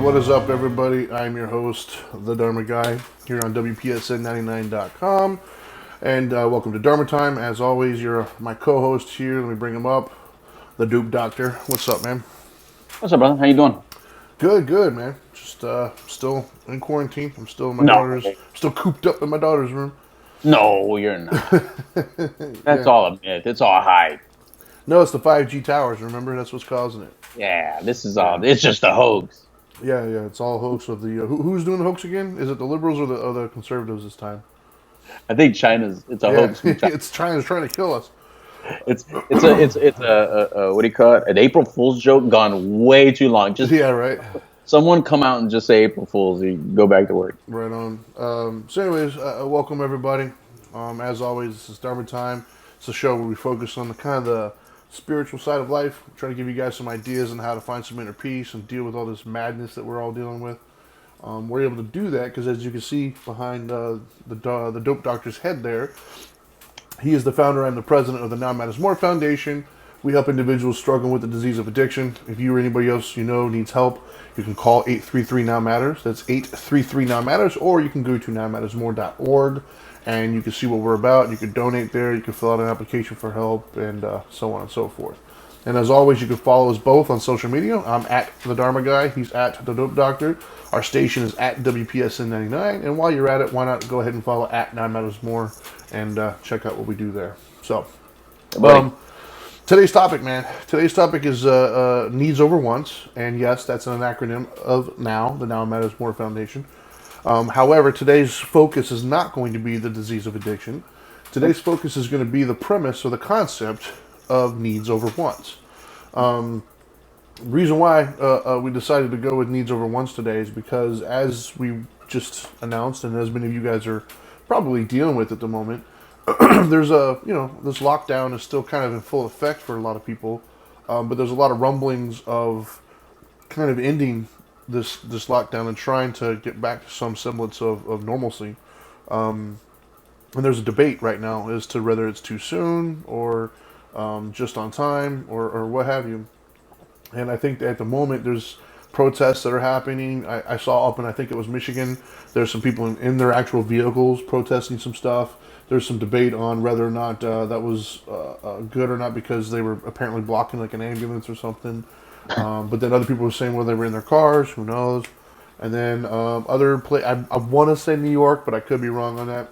what is up, everybody? I'm your host, the Dharma Guy, here on WPSN99.com. And welcome to Dharma Time. As always, you're my co-host here. Let me bring him up, the Dupe Doctor. What's up, man? What's up, brother? How you doing? Good, man. Just still in quarantine. I'm still in my No, daughter's, still cooped up in my daughter's room. no, you're not. That's Yeah. all a myth. It's all hype. No, it's the 5G towers. Remember, that's what's causing it. Yeah, this is Yeah. all. It's just a hoax. Yeah. It's all hoax of the. Who's doing the hoax again? Is it the liberals or the conservatives this time? I think China's. It's a Yeah, hoax from China. it's China's trying to kill us. It's a what do you call it? An April Fool's joke gone way too long. Just Yeah, right. someone come out and just say April Fool's. You go back to work. Right on. So, anyways, welcome everybody. As always, this is Dharma Time. It's a show where we focus on the kind of the spiritual side of life. Try to give you guys some ideas on how to find some inner peace and deal with all this madness that we're all dealing with. We're able to do that because, as you can see behind the Dope Doctor's head there, he is the founder and the president of the Now Matters More Foundation. We help individuals struggling with the disease of addiction. If you or anybody else you know needs help, you can call 833 Now Matters. That's 833 Now Matters, or you can go to nowmattersmore.org and you can see what we're about. You can donate there. You can fill out an application for help, and so on and so forth. And as always, you can follow us both on social media. I'm at the Dharma Guy. He's at the Dope Doctor. Our station is at WPSN99. And while you're at it, why not go ahead and follow at Now Matters More and check out what we do there. So, today's topic, man. Today's topic is needs over wants, and yes, that's an acronym of NOW, the Now Matters More Foundation. However, today's focus is not going to be the disease of addiction. Today's focus is going to be the premise or the concept of needs over wants. Reason why we decided to go with needs over wants today is because, as we just announced, and as many of you guys are probably dealing with at the moment, there's this lockdown is still kind of in full effect for a lot of people, but there's a lot of rumblings of kind of ending this lockdown and trying to get back to some semblance of normalcy. And there's a debate right now as to whether it's too soon or just on time or what have you. And I think that at the moment there's protests that are happening. I saw up in, I think it was Michigan, there's some people in their actual vehicles protesting some stuff. There's some debate on whether or not that was good or not because they were apparently blocking like an ambulance or something. But then other people were saying, well, they were in their cars, who knows. And then I want to say New York, but I could be wrong on that.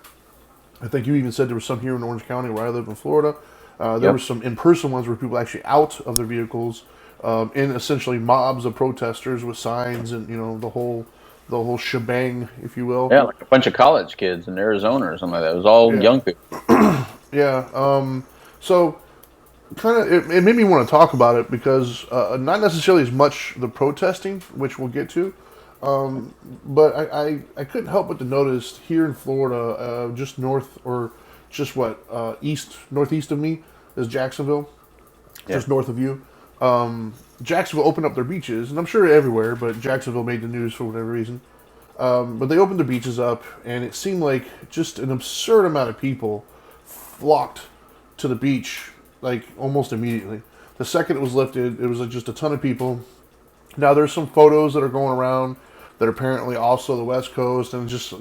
I think you even said there was some here in Orange County where I live in Florida. There were some in-person ones where people actually out of their vehicles in essentially mobs of protesters with signs and, the whole shebang, if you will. Yeah, like a bunch of college kids in Arizona or something like that. It was all young people. Yeah. So kind of it made me want to talk about it because not necessarily as much the protesting, which we'll get to, but I couldn't help but to notice here in Florida, just north or just northeast of me is Jacksonville, just north of you. Jacksonville opened up their beaches, and I'm sure everywhere, but Jacksonville made the news for whatever reason. But they opened the beaches up, and it seemed like just an absurd amount of people flocked to the beach, like almost immediately. The second it was lifted, it was just a ton of people. Now there's some photos that are going around that are apparently also the West Coast, and just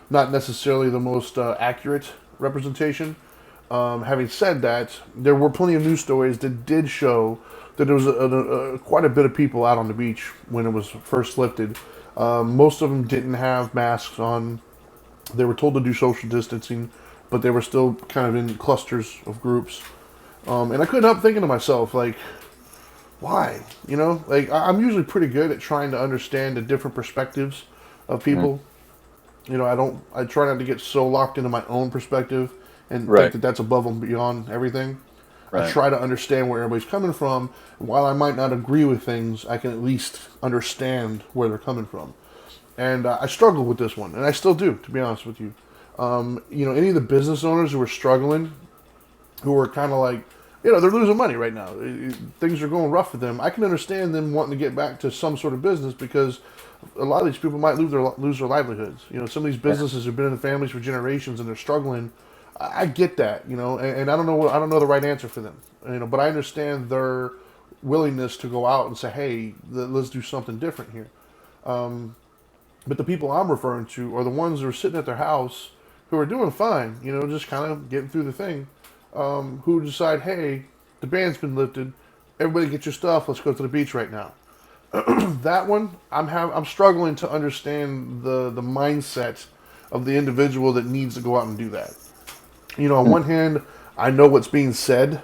not necessarily the most accurate representation. Having said that, there were plenty of news stories that did show that there was quite a bit of people out on the beach when it was first lifted. Most of them didn't have masks on. They were told to do social distancing, but they were still kind of in clusters of groups. And I couldn't help thinking to myself, like, why? I'm usually pretty good at trying to understand the different perspectives of people. I try not to get so locked into my own perspective and think that that's above and beyond everything. I try to understand where everybody's coming from. While I might not agree with things, I can at least understand where they're coming from. And I struggle with this one, and I still do, to be honest with you. Any of the business owners who are struggling, who are kind of like, they're losing money right now. Things are going rough for them. I can understand them wanting to get back to some sort of business because a lot of these people might lose their livelihoods. Some of these businesses have been in the families for generations and they're struggling. I get that, and I don't know the right answer for them, but I understand their willingness to go out and say, hey, let's do something different here. But the people I'm referring to are the ones that are sitting at their house who are doing fine, you know, just kind of getting through the thing, who decide, hey, the ban's been lifted, everybody get your stuff, let's go to the beach right now. That one, I'm struggling to understand the mindset of the individual that needs to go out and do that. You know, on one hand, I know what's being said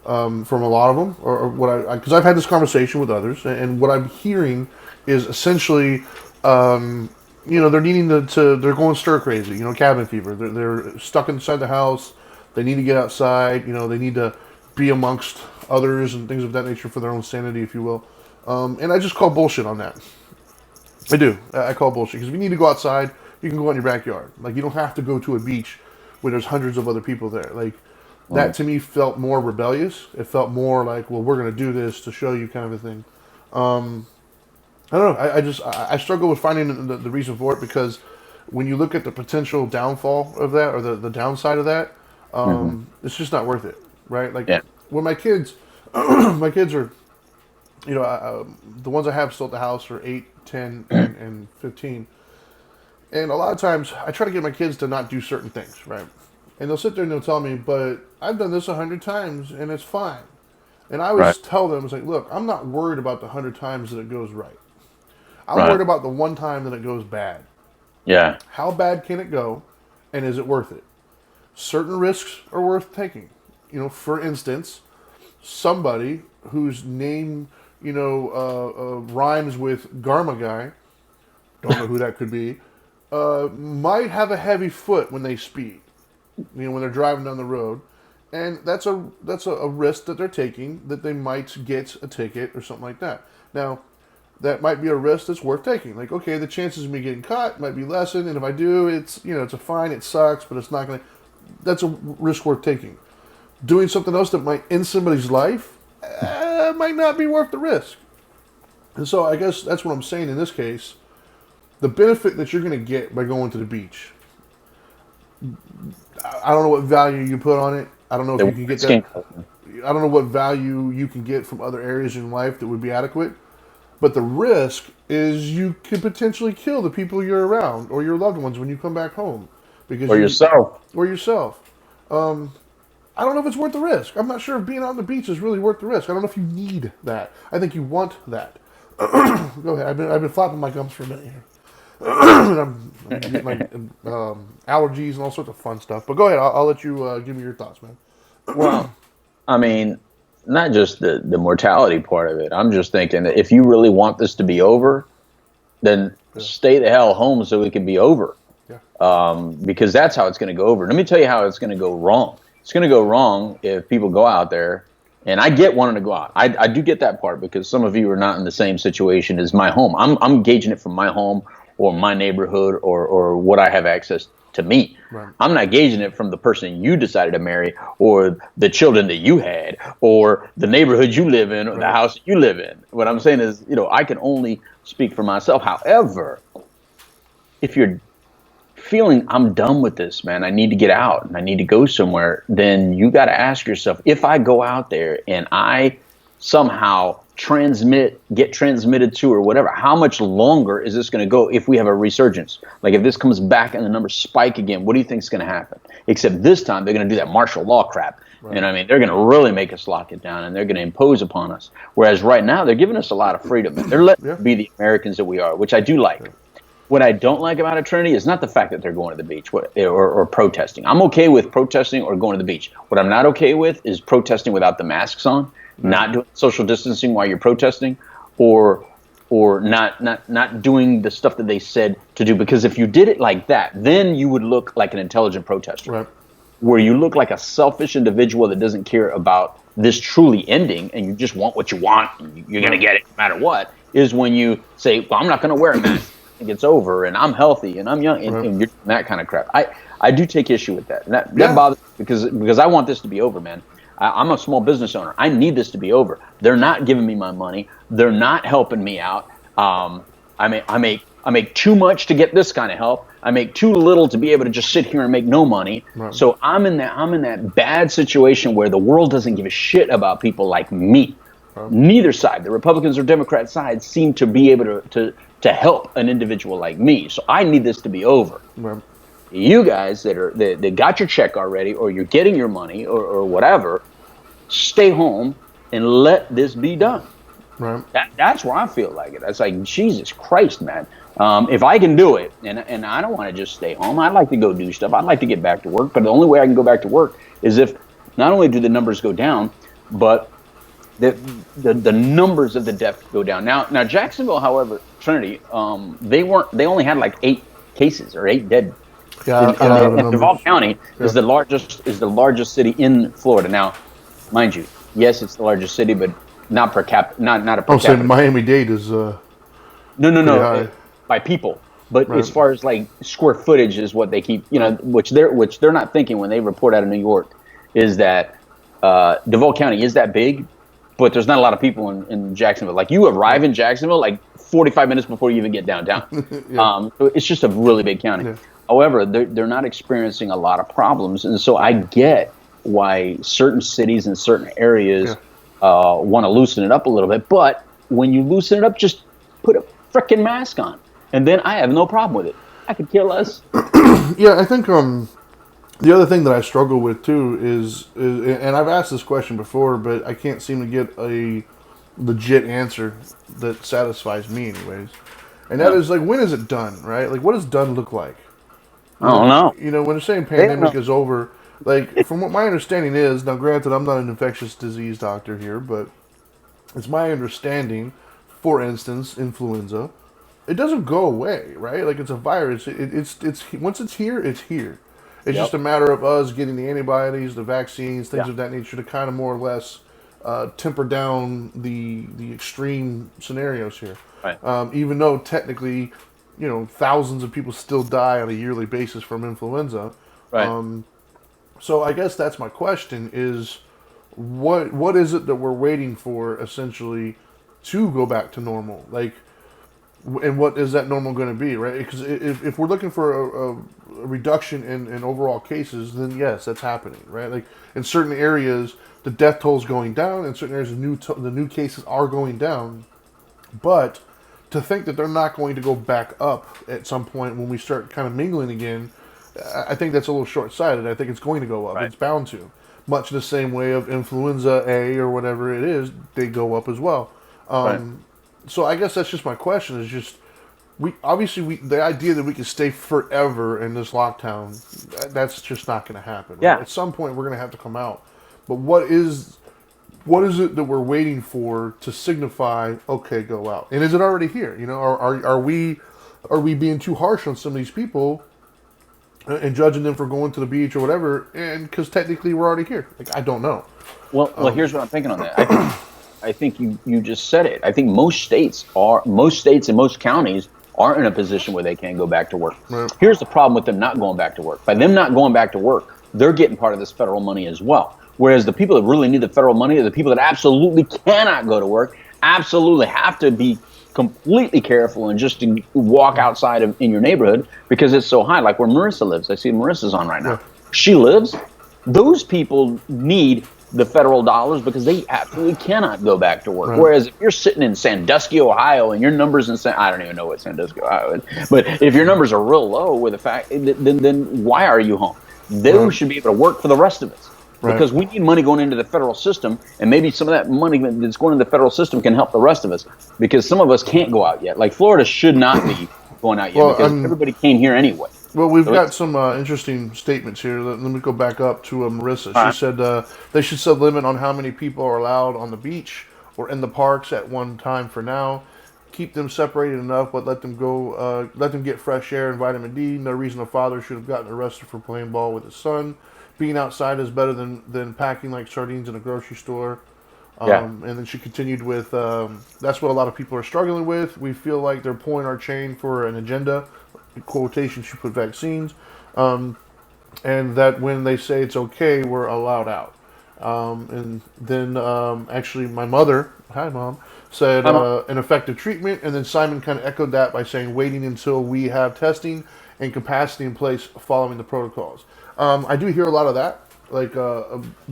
from a lot of them, or what because I've had this conversation with others, and what I'm hearing is essentially, you know, they're needing they're going stir crazy, you know, cabin fever. They're stuck inside the house. They need to get outside. You know, they need to be amongst others and things of that nature for their own sanity, if you will. And I just call bullshit on that. I do. I call bullshit because if you need to go outside, you can go out in your backyard. Like, you don't have to go to a beach where there's hundreds of other people there. Like, that to me felt more rebellious. It felt more like, well, we're going to do this to show you, kind of a thing. I don't know. I struggle with finding the reason for it, because when you look at the potential downfall of that, or the downside of that, it's just not worth it, right? Like, Yeah. when my kids, my kids are, you know, the ones I have still at the house are 8, 10, and 15. And a lot of times I try to get my kids to not do certain things, right? And they'll sit there and they'll tell me, but I've done this 100 times and it's fine. And I Right. always tell them, it's like, look, I'm not worried about the 100 times that it goes right. I'm Right. worried about the one time that it goes bad. Yeah. How bad can it go, and is it worth it? Certain risks are worth taking. You know, for instance, somebody whose name, you know, rhymes with Dharma Guy, don't know who that could be, might have a heavy foot when they speed. You know, when they're driving down the road, and that's a risk that they're taking, that they might get a ticket or something like that. Now, that might be a risk that's worth taking. Like, okay, the chances of me getting caught might be lessened, and if I do, it's, you know, it's a fine. It sucks, but it's not going to. That's a risk worth taking. Doing something else that might end somebody's life might not be worth the risk. And so I guess that's what I'm saying in this case. The benefit that you're going to get by going to the beach, I don't know what value you put on it. I don't know if you can get that. I don't know what value you can get from other areas in life that would be adequate. But the risk is you could potentially kill the people you're around or your loved ones when you come back home, because Or yourself. or yourself. I don't know if it's worth the risk. I'm not sure if being on the beach is really worth the risk. I don't know if you need that. I think you want that. Go ahead. I've been flapping my gums for a minute here. I'm getting like allergies and all sorts of fun stuff. But go ahead. I'll let you give me your thoughts, man. Well, I mean, not just the mortality part of it. I'm just thinking that if you really want this to be over, then Yeah. stay the hell home so it can be over. Yeah. Because that's how it's going to go over. Let me tell you how it's going to go wrong. It's going to go wrong if people go out there, and I get wanting to go out. I do get that part, because some of you are not in the same situation as my home. I'm gauging it from my home or my neighborhood or what I have access to me. Right. I'm not gauging it from the person you decided to marry, or the children that you had, or the neighborhood you live in, or the house you live in. What I'm saying is, you know, I can only speak for myself. However, if you're feeling I'm done with this, man, I need to get out and I need to go somewhere, then you got to ask yourself, if I go out there and I somehow get transmitted to, or whatever, how much longer is this going to go if we have a resurgence? Like, if this comes back and the numbers spike again, what do you think is going to happen? Except this time they're going to do that martial law crap. Right. You know what I mean? They're going to really make us lock it down, and they're going to impose upon us. Whereas right now they're giving us a lot of freedom. They're letting us be the Americans that we are, which I do like. Yeah. What I don't like about it, Trinity, is not the fact that they're going to the beach or protesting. I'm okay with protesting or going to the beach. What I'm not okay with is protesting without the masks on, not doing social distancing while you're protesting, or not doing the stuff that they said to do. Because if you did it like that, then you would look like an intelligent protester. Right. Where you look like a selfish individual that doesn't care about this truly ending, and you just want what you want, and you're going to get it no matter what, is when you say, well, I'm not going to wear a mask. It's over, and I'm healthy, and I'm young, and you're doing that kind of crap. I do take issue with that. And that bothers me, because I want this to be over, man. I'm a small business owner. I need this to be over. They're not giving me my money. They're not helping me out. I make too much to get this kind of help. I make too little to be able to just sit here and make no money. Right. So I'm in that bad situation where the world doesn't give a shit about people like me. Neither side, the Republicans or Democrat side, seem to be able to help an individual like me. So I need this to be over. Right. You guys that got your check already, or you're getting your money, or whatever, stay home and let this be done. Right. That's where I feel like it. It's like, Jesus Christ, man. If I can do it, and I don't want to just stay home. I'd like to go do stuff. I'd like to get back to work. But the only way I can go back to work is if not only do the numbers go down, but the numbers of the deaths go down. Now Jacksonville, however, Trinity, they only had like 8 cases or 8 dead. Yeah, And Duval County is the largest city in Florida. Now, mind you, yes, it's the largest city, but not per cap, not a per capita. So Miami-Dade is no, by people. But Right. as far as like square footage is what they keep, which they're not thinking when they report out of New York, is that Duval County is that big, but there's not a lot of people in Jacksonville. Like, you arrive in Jacksonville like 45 minutes before you even get downtown. So it's just a really big county. Yeah. However, they're not experiencing a lot of problems, and so I get why certain cities and certain areas want to loosen it up a little bit. But when you loosen it up, just put a frickin' mask on, and then I have no problem with it. I could care less. Yeah, I think the other thing that I struggle with too is, and I've asked this question before, but I can't seem to get a legit answer that satisfies me, anyways. And that is, like, when is it done, right? Like, what does done look like? I don't know. When they're saying pandemic is over, like, from what my understanding is, now granted, I'm not an infectious disease doctor here, but it's my understanding, for instance, influenza, it doesn't go away, right? Like, it's a virus. It's once it's here, it's here. It's just a matter of us getting the antibodies, the vaccines, things of that nature to kind of more or less temper down the extreme scenarios here. Right. Even though technically, thousands of people still die on a yearly basis from influenza. Right. So I guess that's my question: is what is it that we're waiting for, essentially, to go back to normal? Like, and what is that normal going to be, right? Because if we're looking for a reduction in overall cases, then yes, that's happening, right? Like, in certain areas, the death toll is going down. In certain areas, the new cases are going down. But to think that they're not going to go back up at some point when we start kind of mingling again, I think that's a little short-sighted. I think it's going to go up. Right. It's bound to. Much the same way of influenza A or whatever it is, they go up as well. Right. So I guess that's just my question. Is just the idea that we can stay forever in this lockdown, that's just not going to happen. Right? Yeah. At some point, we're going to have to come out. But what is it that we're waiting for to signify, okay, go out? And is it already here? Are we being too harsh on some of these people and judging them for going to the beach or whatever? And because technically we're already here. Like, I don't know. Well, here's what I'm thinking on that. I think you just said it. I think most states and most counties are in a position where they can't go back to work. Right. Here's the problem with them not going back to work. By them not going back to work, they're getting part of this federal money as well. Whereas the people that really need the federal money are the people that absolutely cannot go to work, absolutely have to be completely careful and just to walk outside in your neighborhood because it's so high. Like where Marissa lives. I see Marissa's on right now. Yeah. She lives. Those people need the federal dollars because they absolutely cannot go back to work. Right. Whereas if you're sitting in Sandusky, Ohio, and your numbers I don't even know what Sandusky, Ohio is, but if your numbers are real low with the fact, then why are you home? Those should be able to work for the rest of us. Right. Because we need money going into the federal system, and maybe some of that money that's going into the federal system can help the rest of us. Because some of us can't go out yet. Like Florida should not be going out yet because everybody came here anyway. Well, we've got some interesting statements here. Let me go back up to Marissa. She said they should set a limit on how many people are allowed on the beach or in the parks at one time for now. Keep them separated enough, but let them go. Let them get fresh air and vitamin D. No reason a father should have gotten arrested for playing ball with his son. Being outside is better than packing like sardines in a grocery store. And then she continued with, that's what a lot of people are struggling with. We feel like they're pulling our chain for an agenda. In quotation, she put vaccines. And that when they say it's okay, we're allowed out. And then actually my mother, hi Mom, said an effective treatment. And then Simon kind of echoed that by saying waiting until we have testing and capacity in place following the protocols. I do hear a lot of that, like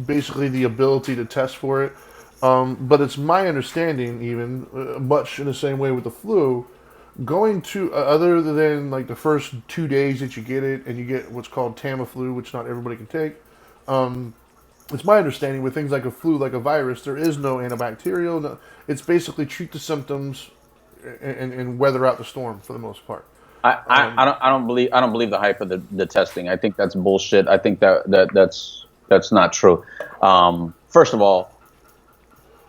basically the ability to test for it. But it's my understanding, even much in the same way with the flu, going to other than like the first 2 days that you get it, and you get what's called Tamiflu, which not everybody can take. It's my understanding with things like a flu, like a virus, there is no antibacterial. No, it's basically treat the symptoms and weather out the storm for the most part. I don't believe the hype of the testing. I think that's bullshit. I think that's not true. First of all,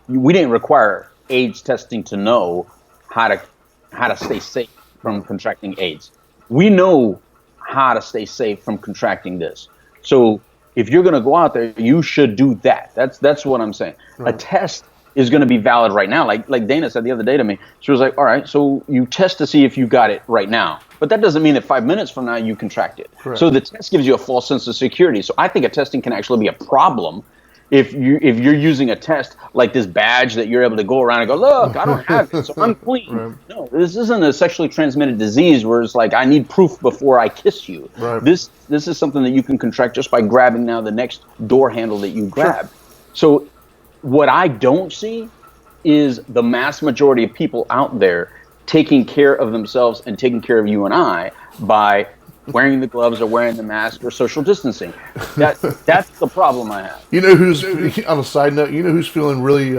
we didn't require AIDS testing to know how to stay safe from contracting AIDS. We know how to stay safe from contracting this. So if you're going to go out there, you should do that. That's what I'm saying. A Right. test is going to be valid right now. Like Dana said the other day to me, she was like, "All right, so you test to see if you got it right now, but that doesn't mean that 5 minutes from now you contract it. Correct. So the test gives you a false sense of security. So I think a testing can actually be a problem if you're using a test like this badge that you're able to go around and go, look, I don't have it, so I'm clean. Right. No, this isn't a sexually transmitted disease where it's like I need proof before I kiss you. Right. This is something that you can contract just by grabbing now the next door handle that you grab. So what I don't see is the mass majority of people out there taking care of themselves and taking care of you and I by wearing the gloves or wearing the mask or social distancing. That's the problem I have. You know who's on a side note? You know who's feeling really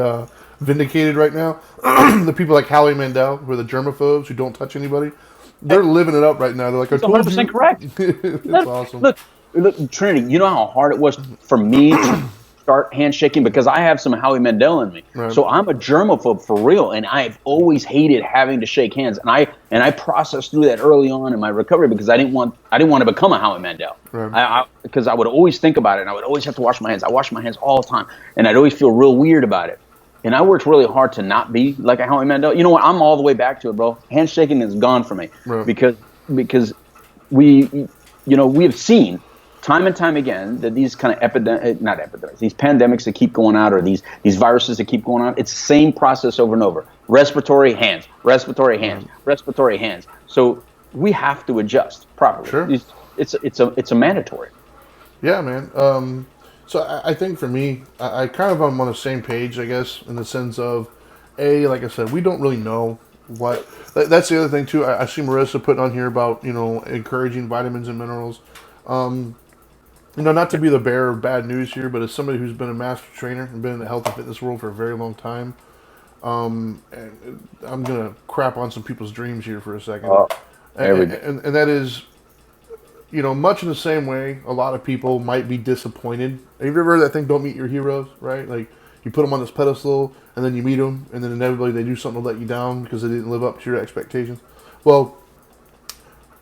vindicated right now? The people like Howie Mandel, who are the germaphobes who don't touch anybody. They're living it up right now. They're like, I It's 100% told you. correct. It's awesome. Look, Trinity, you know how hard it was for me to start handshaking because I have some Howie Mandel in me. Right. So I'm a germaphobe for real, and I've always hated having to shake hands. And I processed through that early on in my recovery because I didn't want to become a Howie Mandel. Right. Because I would always think about it, and I would always have to wash my hands. I wash my hands all the time, and I'd always feel real weird about it. And I worked really hard to not be like a Howie Mandel. You know what? I'm all the way back to it, bro. Handshaking is gone for me Right. because we have seen time and time again that these kind of not epidemics, these pandemics that keep going out, or these viruses that keep going on, it's the same process over and over. Respiratory hands, respiratory hands, respiratory hands. So we have to adjust properly. Sure. It's a mandatory. Yeah, man. So I think for me, I kind of am on the same page, I guess, in the sense of, like I said, we don't really know what. That's the other thing too. I see Marissa putting on here about encouraging vitamins and minerals. Not to be the bearer of bad news here, but as somebody who's been a master trainer and been in the health and fitness world for a very long time, and I'm gonna crap on some people's dreams here for a second. There we go. And that is, much in the same way, a lot of people might be disappointed. Have you ever heard that thing, don't meet your heroes, right? Like, you put them on this pedestal, and then you meet them, and then inevitably they do something to let you down because they didn't live up to your expectations. Well,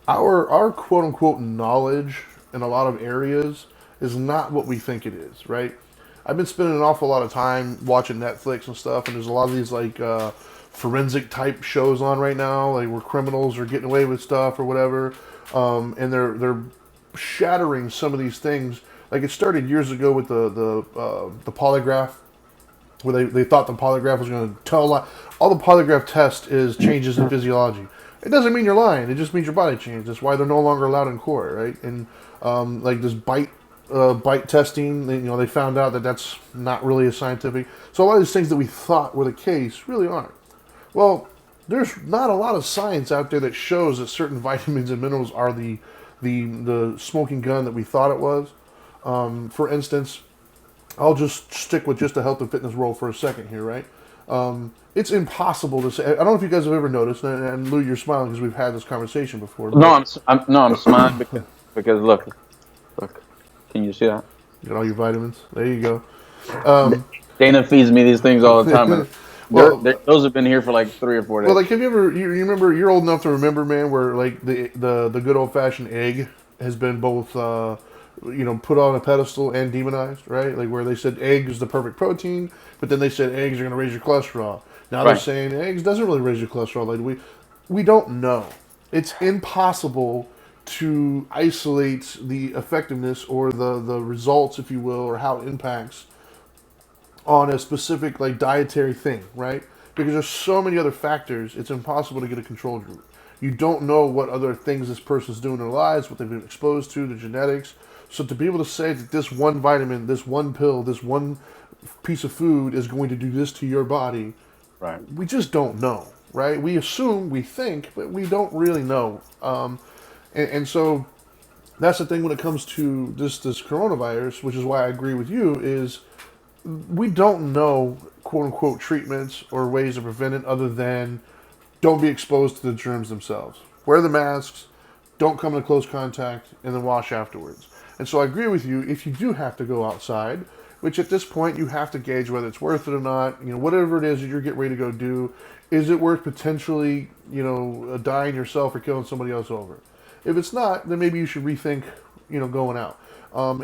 our quote-unquote knowledge in a lot of areas is not what we think it is, right? I've been spending an awful lot of time watching Netflix and stuff, and there's a lot of these, like, forensic type shows on right now, like where criminals are getting away with stuff or whatever. And they're shattering some of these things. Like, it started years ago with the polygraph, where they thought the polygraph was going to tell a lie. All the polygraph test is changes in physiology. It doesn't mean you're lying. It just means your body changed. That's why they're no longer allowed in court, right? And like this bite testing, they found out that that's not really a scientific. So a lot of these things that we thought were the case really aren't. Well, there's not a lot of science out there that shows that certain vitamins and minerals are the smoking gun that we thought it was. For instance, I'll just stick with just the health and fitness world for a second here, right? It's impossible to say. I don't know if you guys have ever noticed, and Lou, you're smiling because we've had this conversation before. No, I'm smiling because look, can you see that? Get all your vitamins. There you go. Dana feeds me these things all the time. And Well, those have been here for like 3 or 4 days. Well, like, have you ever you remember? You're old enough to remember, man, where like the good old fashioned egg has been both put on a pedestal and demonized, right? Like, where they said egg is the perfect protein, but then they said eggs are going to raise your cholesterol. Now they're Right. saying eggs doesn't really raise your cholesterol. Like, we don't know. It's impossible to isolate the effectiveness or the results, if you will, or how it impacts on a specific like dietary thing, right? Because there's so many other factors, it's impossible to get a control group. You don't know what other things this person's doing in their lives, what they've been exposed to, the genetics. So to be able to say that this one vitamin, this one pill, this one piece of food is going to do this to your body, Right. we just don't know, right? We assume, we think, but we don't really know. And so that's the thing when it comes to this coronavirus, which is why I agree with you, is we don't know quote unquote treatments or ways to prevent it other than don't be exposed to the germs themselves. Wear the masks, don't come into close contact, and then wash afterwards. And so I agree with you, if you do have to go outside, which at this point you have to gauge whether it's worth it or not, whatever it is that you're getting ready to go do, is it worth potentially, dying yourself or killing somebody else over? If it's not, then maybe you should rethink, going out.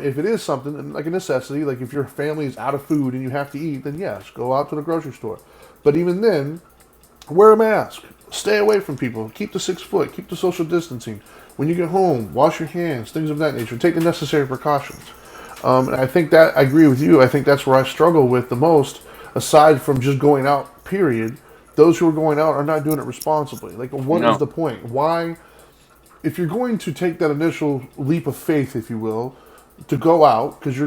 If it is something like a necessity, like if your family is out of food and you have to eat, then yes, go out to the grocery store. But even then, wear a mask. Stay away from people. Keep the 6 foot. Keep the social distancing. When you get home, wash your hands. Things of that nature. Take the necessary precautions. And I think that I agree with you. I think that's where I struggle with the most. Aside from just going out, period. Those who are going out are not doing it responsibly. Like, what is No. the point? Why? If you're going to take that initial leap of faith, if you will, to go out, because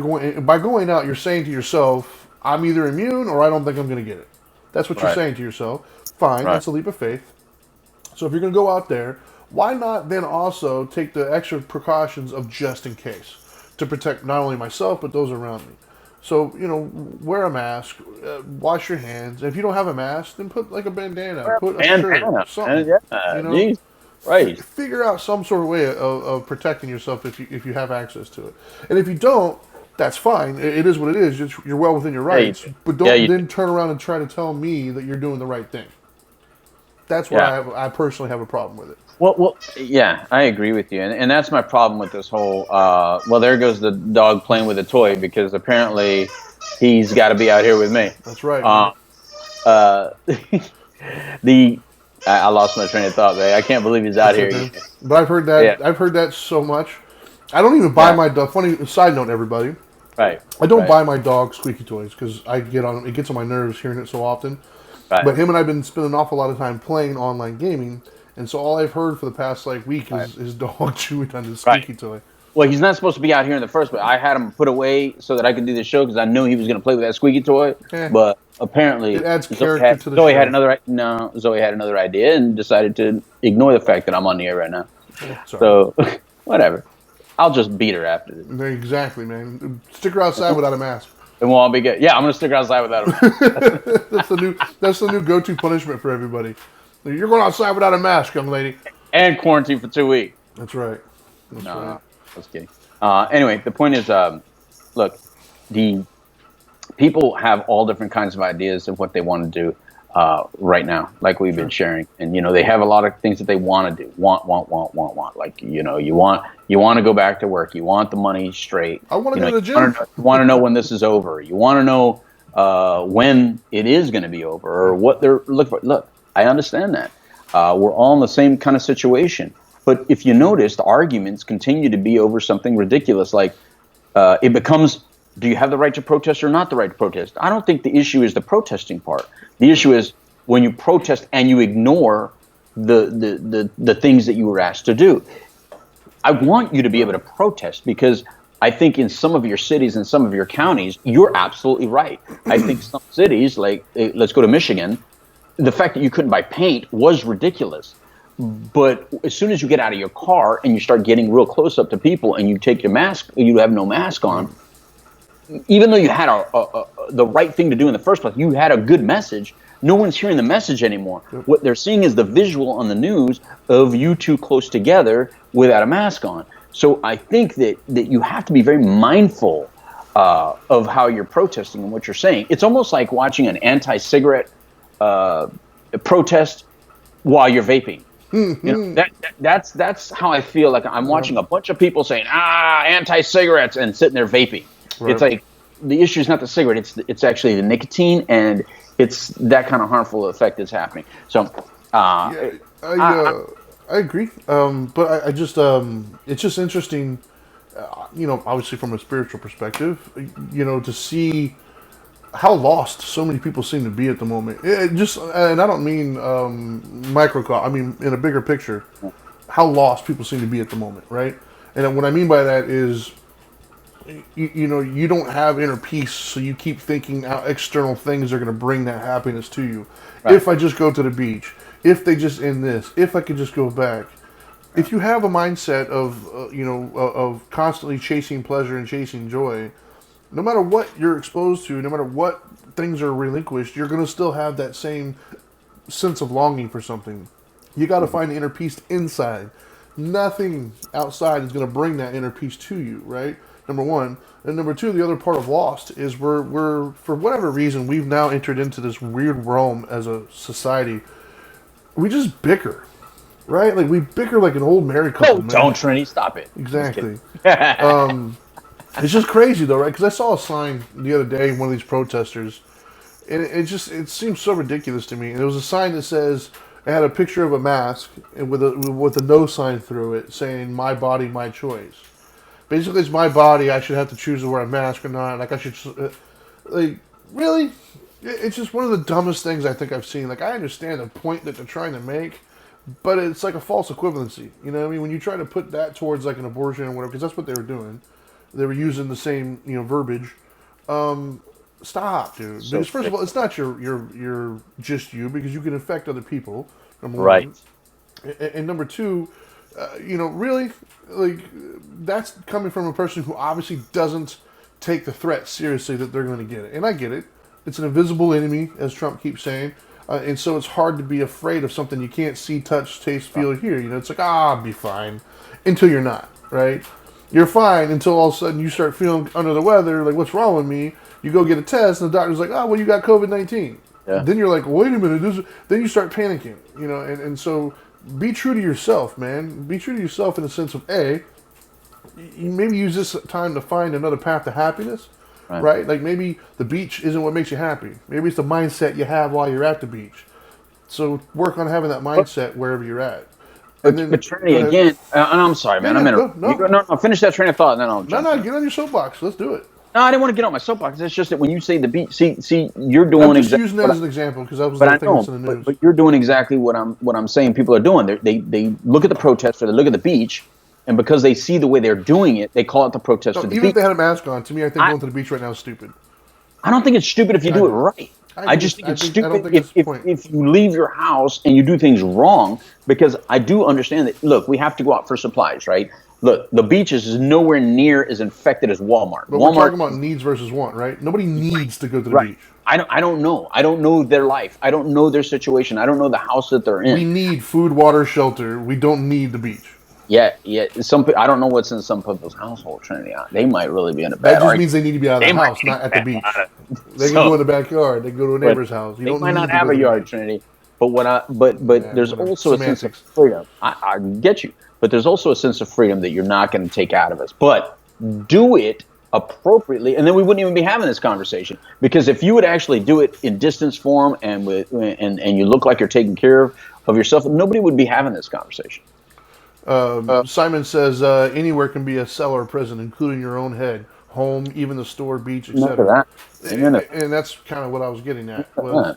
by going out, you're saying to yourself, I'm either immune or I don't think I'm going to get it. That's what you're Right. saying to yourself. Fine, Right. that's a leap of faith. So if you're going to go out there, why not then also take the extra precautions of just in case to protect not only myself but those around me? So wear a mask, wash your hands. If you don't have a mask, then put like a bandana, put a shirt, Bandana, man. something. Yeah. Jeez. Right. Figure out some sort of way of protecting yourself if you have access to it. And if you don't, that's fine. It is what it is. You're well within your Yeah, you rights. do. But Yeah, don't you do. then turn around and try to tell me that you're doing the right thing. That's where Yeah. I personally have a problem with it. Well, yeah, I agree with you, and that's my problem with this whole. Well, there goes the dog playing with a toy because apparently he's got to be out here with me. That's right, Uh, man. uh, the I lost my train of thought, man. I can't believe he's out That's here okay. again. But I've heard Yeah, that. I've heard that so much. I don't even buy yeah, my dog. Funny side note, everybody. right, I don't right, buy my dog squeaky toys because I get on. It gets on my nerves hearing it so often. right, But him and I've been spending an awful lot of time playing online gaming, and so all I've heard for the past week right, is his dog chewing on his right. squeaky toy. Well, he's not supposed to be out here in the first place. I had him put away so that I could do the show because I knew he was going to play with that squeaky toy. Eh, But it apparently, adds character to the Zoe had show. another no. Zoe had another idea and decided to ignore the fact that I'm on the air right now. It's all right. So whatever. I'll just beat her after this. Exactly, man. Stick her outside without a mask. And we'll all be good. Yeah, I'm gonna stick her outside without a mask. That's the new go-to punishment for everybody. You're going outside without a mask, young lady. And quarantine for 2 weeks. That's right. That's No, right. no, just kidding. Anyway, the point is, look, the people have all different kinds of ideas of what they want to do right now, like we've been Sure. sharing. And they have a lot of things that they want to do. Want. Like you want to go back to work. You want the money straight. I want to go to the You gym. want to know when this is over. You want to know when it is going to be over or what they're looking for. Look, I understand that. We're all in the same kind of situation. But if you notice, the arguments continue to be over something ridiculous. Like it becomes, do you have the right to protest or not the right to protest? I don't think the issue is the protesting part. The issue is when you protest and you ignore the things that you were asked to do. I want you to be able to protest because I think in some of your cities and some of your counties, you're absolutely right. I think some cities, like let's go to Michigan, the fact that you couldn't buy paint was ridiculous. But as soon as you get out of your car and you start getting real close up to people and you take your mask, you have no mask on, even though you had the right thing to do in the first place, you had a good message. No one's hearing the message anymore. What they're seeing is the visual on the news of you two close together without a mask on. So I think that you have to be very mindful of how you're protesting and what you're saying. It's almost like watching an anti-cigarette protest while you're vaping. That's how I feel. Like I'm watching a bunch of people saying anti-cigarettes and sitting there vaping. Right. It's like the issue is not the cigarette; it's actually the nicotine, and it's that kind of harmful effect that's happening. So, Yeah, I agree. But I just it's just interesting. Obviously from a spiritual perspective, to see how lost so many people seem to be at the moment. And I don't mean microcosm. I mean in a bigger picture, how lost people seem to be at the moment, right? And what I mean by that is you don't have inner peace, so you keep thinking out external things are going to bring that happiness to you. Right. If I just go to the beach, if they just end this, if I could just go back. If you have a mindset of of constantly chasing pleasure and chasing joy, no matter what you're exposed to, no matter what things are relinquished, you're going to still have that same sense of longing for something. You got to find the inner peace inside. Nothing outside is going to bring that inner peace to you, right? Number one. And number two, the other part of Lost is we're for whatever reason, we've now entered into this weird realm as a society. We just bicker, right? Like we bicker like an old married couple. Oh, Man. don't, Trinity, stop it. Exactly. It's just crazy though, right? Because I saw a sign the other day, one of these protesters, and it seems so ridiculous to me. And it was a sign that says it had a picture of a mask and with a no sign through it saying "My body, my choice." Basically, it's my body. I should have to choose to wear a mask or not. Like I should, like really. It's just one of the dumbest things I think I've seen. Like I understand the point that they're trying to make, but it's like a false equivalency. You know what I mean? When you try to put that towards like an abortion or whatever, because that's what they were doing. They were using the same verbiage. Stop, dude. So Because first of all, it's not your just you because you can affect other people. Number right. one, and number two, really, like that's coming from a person who obviously doesn't take the threat seriously that they're going to get it. And I get it. It's an invisible enemy, as Trump keeps saying. And so it's hard to be afraid of something you can't see, touch, taste, feel, or hear. It's like, I'll be fine. Until you're not, right? You're fine until all of a sudden you start feeling under the weather, like, what's wrong with me? You go get a test, and the doctor's like, oh, well, you got COVID-19. Yeah. Then you're like, wait a minute. Then you start panicking, and so be true to yourself, man. Be true to yourself in the sense of, A, you maybe use this time to find another path to happiness. Right? Like maybe the beach isn't what makes you happy. Maybe it's the mindset you have while you're at the beach. So work on having that mindset wherever you're at. And then, but Trinity, again, and I'm sorry, man. No, finish that train of thought, and then I'll jump in. Get on your soapbox. Let's do it. No, I didn't want to get on my soapbox. It's just that when you say the beach, see, you're doing. I'm just using that as an example because that was the thing that's in the news. But you're doing exactly what I'm saying. People are doing. They look at the protest or they look at the beach. And because they see the way they're doing it, they call it the protest to the beach. Even if they had a mask on, to me, I think going to the beach right now is stupid. I don't think it's stupid if you do it right. I just think it's stupid if you leave your house and you do things wrong, because I do understand that, look, we have to go out for supplies, right? Look, the beaches is nowhere near as infected as Walmart. But we're talking about needs versus want, right? Nobody needs to go to the beach. I don't know. I don't know their life. I don't know their situation. I don't know the house that they're in. We need food, water, shelter. We don't need the beach. Yeah. I don't know what's in some people's household, Trinity. They might really be in a bad. That just means they need to be out of the house, not at the beach. They can go in the backyard. They can go to a neighbor's house. They might not have a yard, Trinity. But there's also a sense of freedom. I get you, but there's also a sense of freedom that you're not going to take out of us. But do it appropriately, and then we wouldn't even be having this conversation. Because if you would actually do it in distance form and you look like you're taking care of yourself, nobody would be having this conversation. Simon says anywhere can be a cell or prison, including your own head, home, even the store, beach, etc. And that's kind of what I was getting at. Was,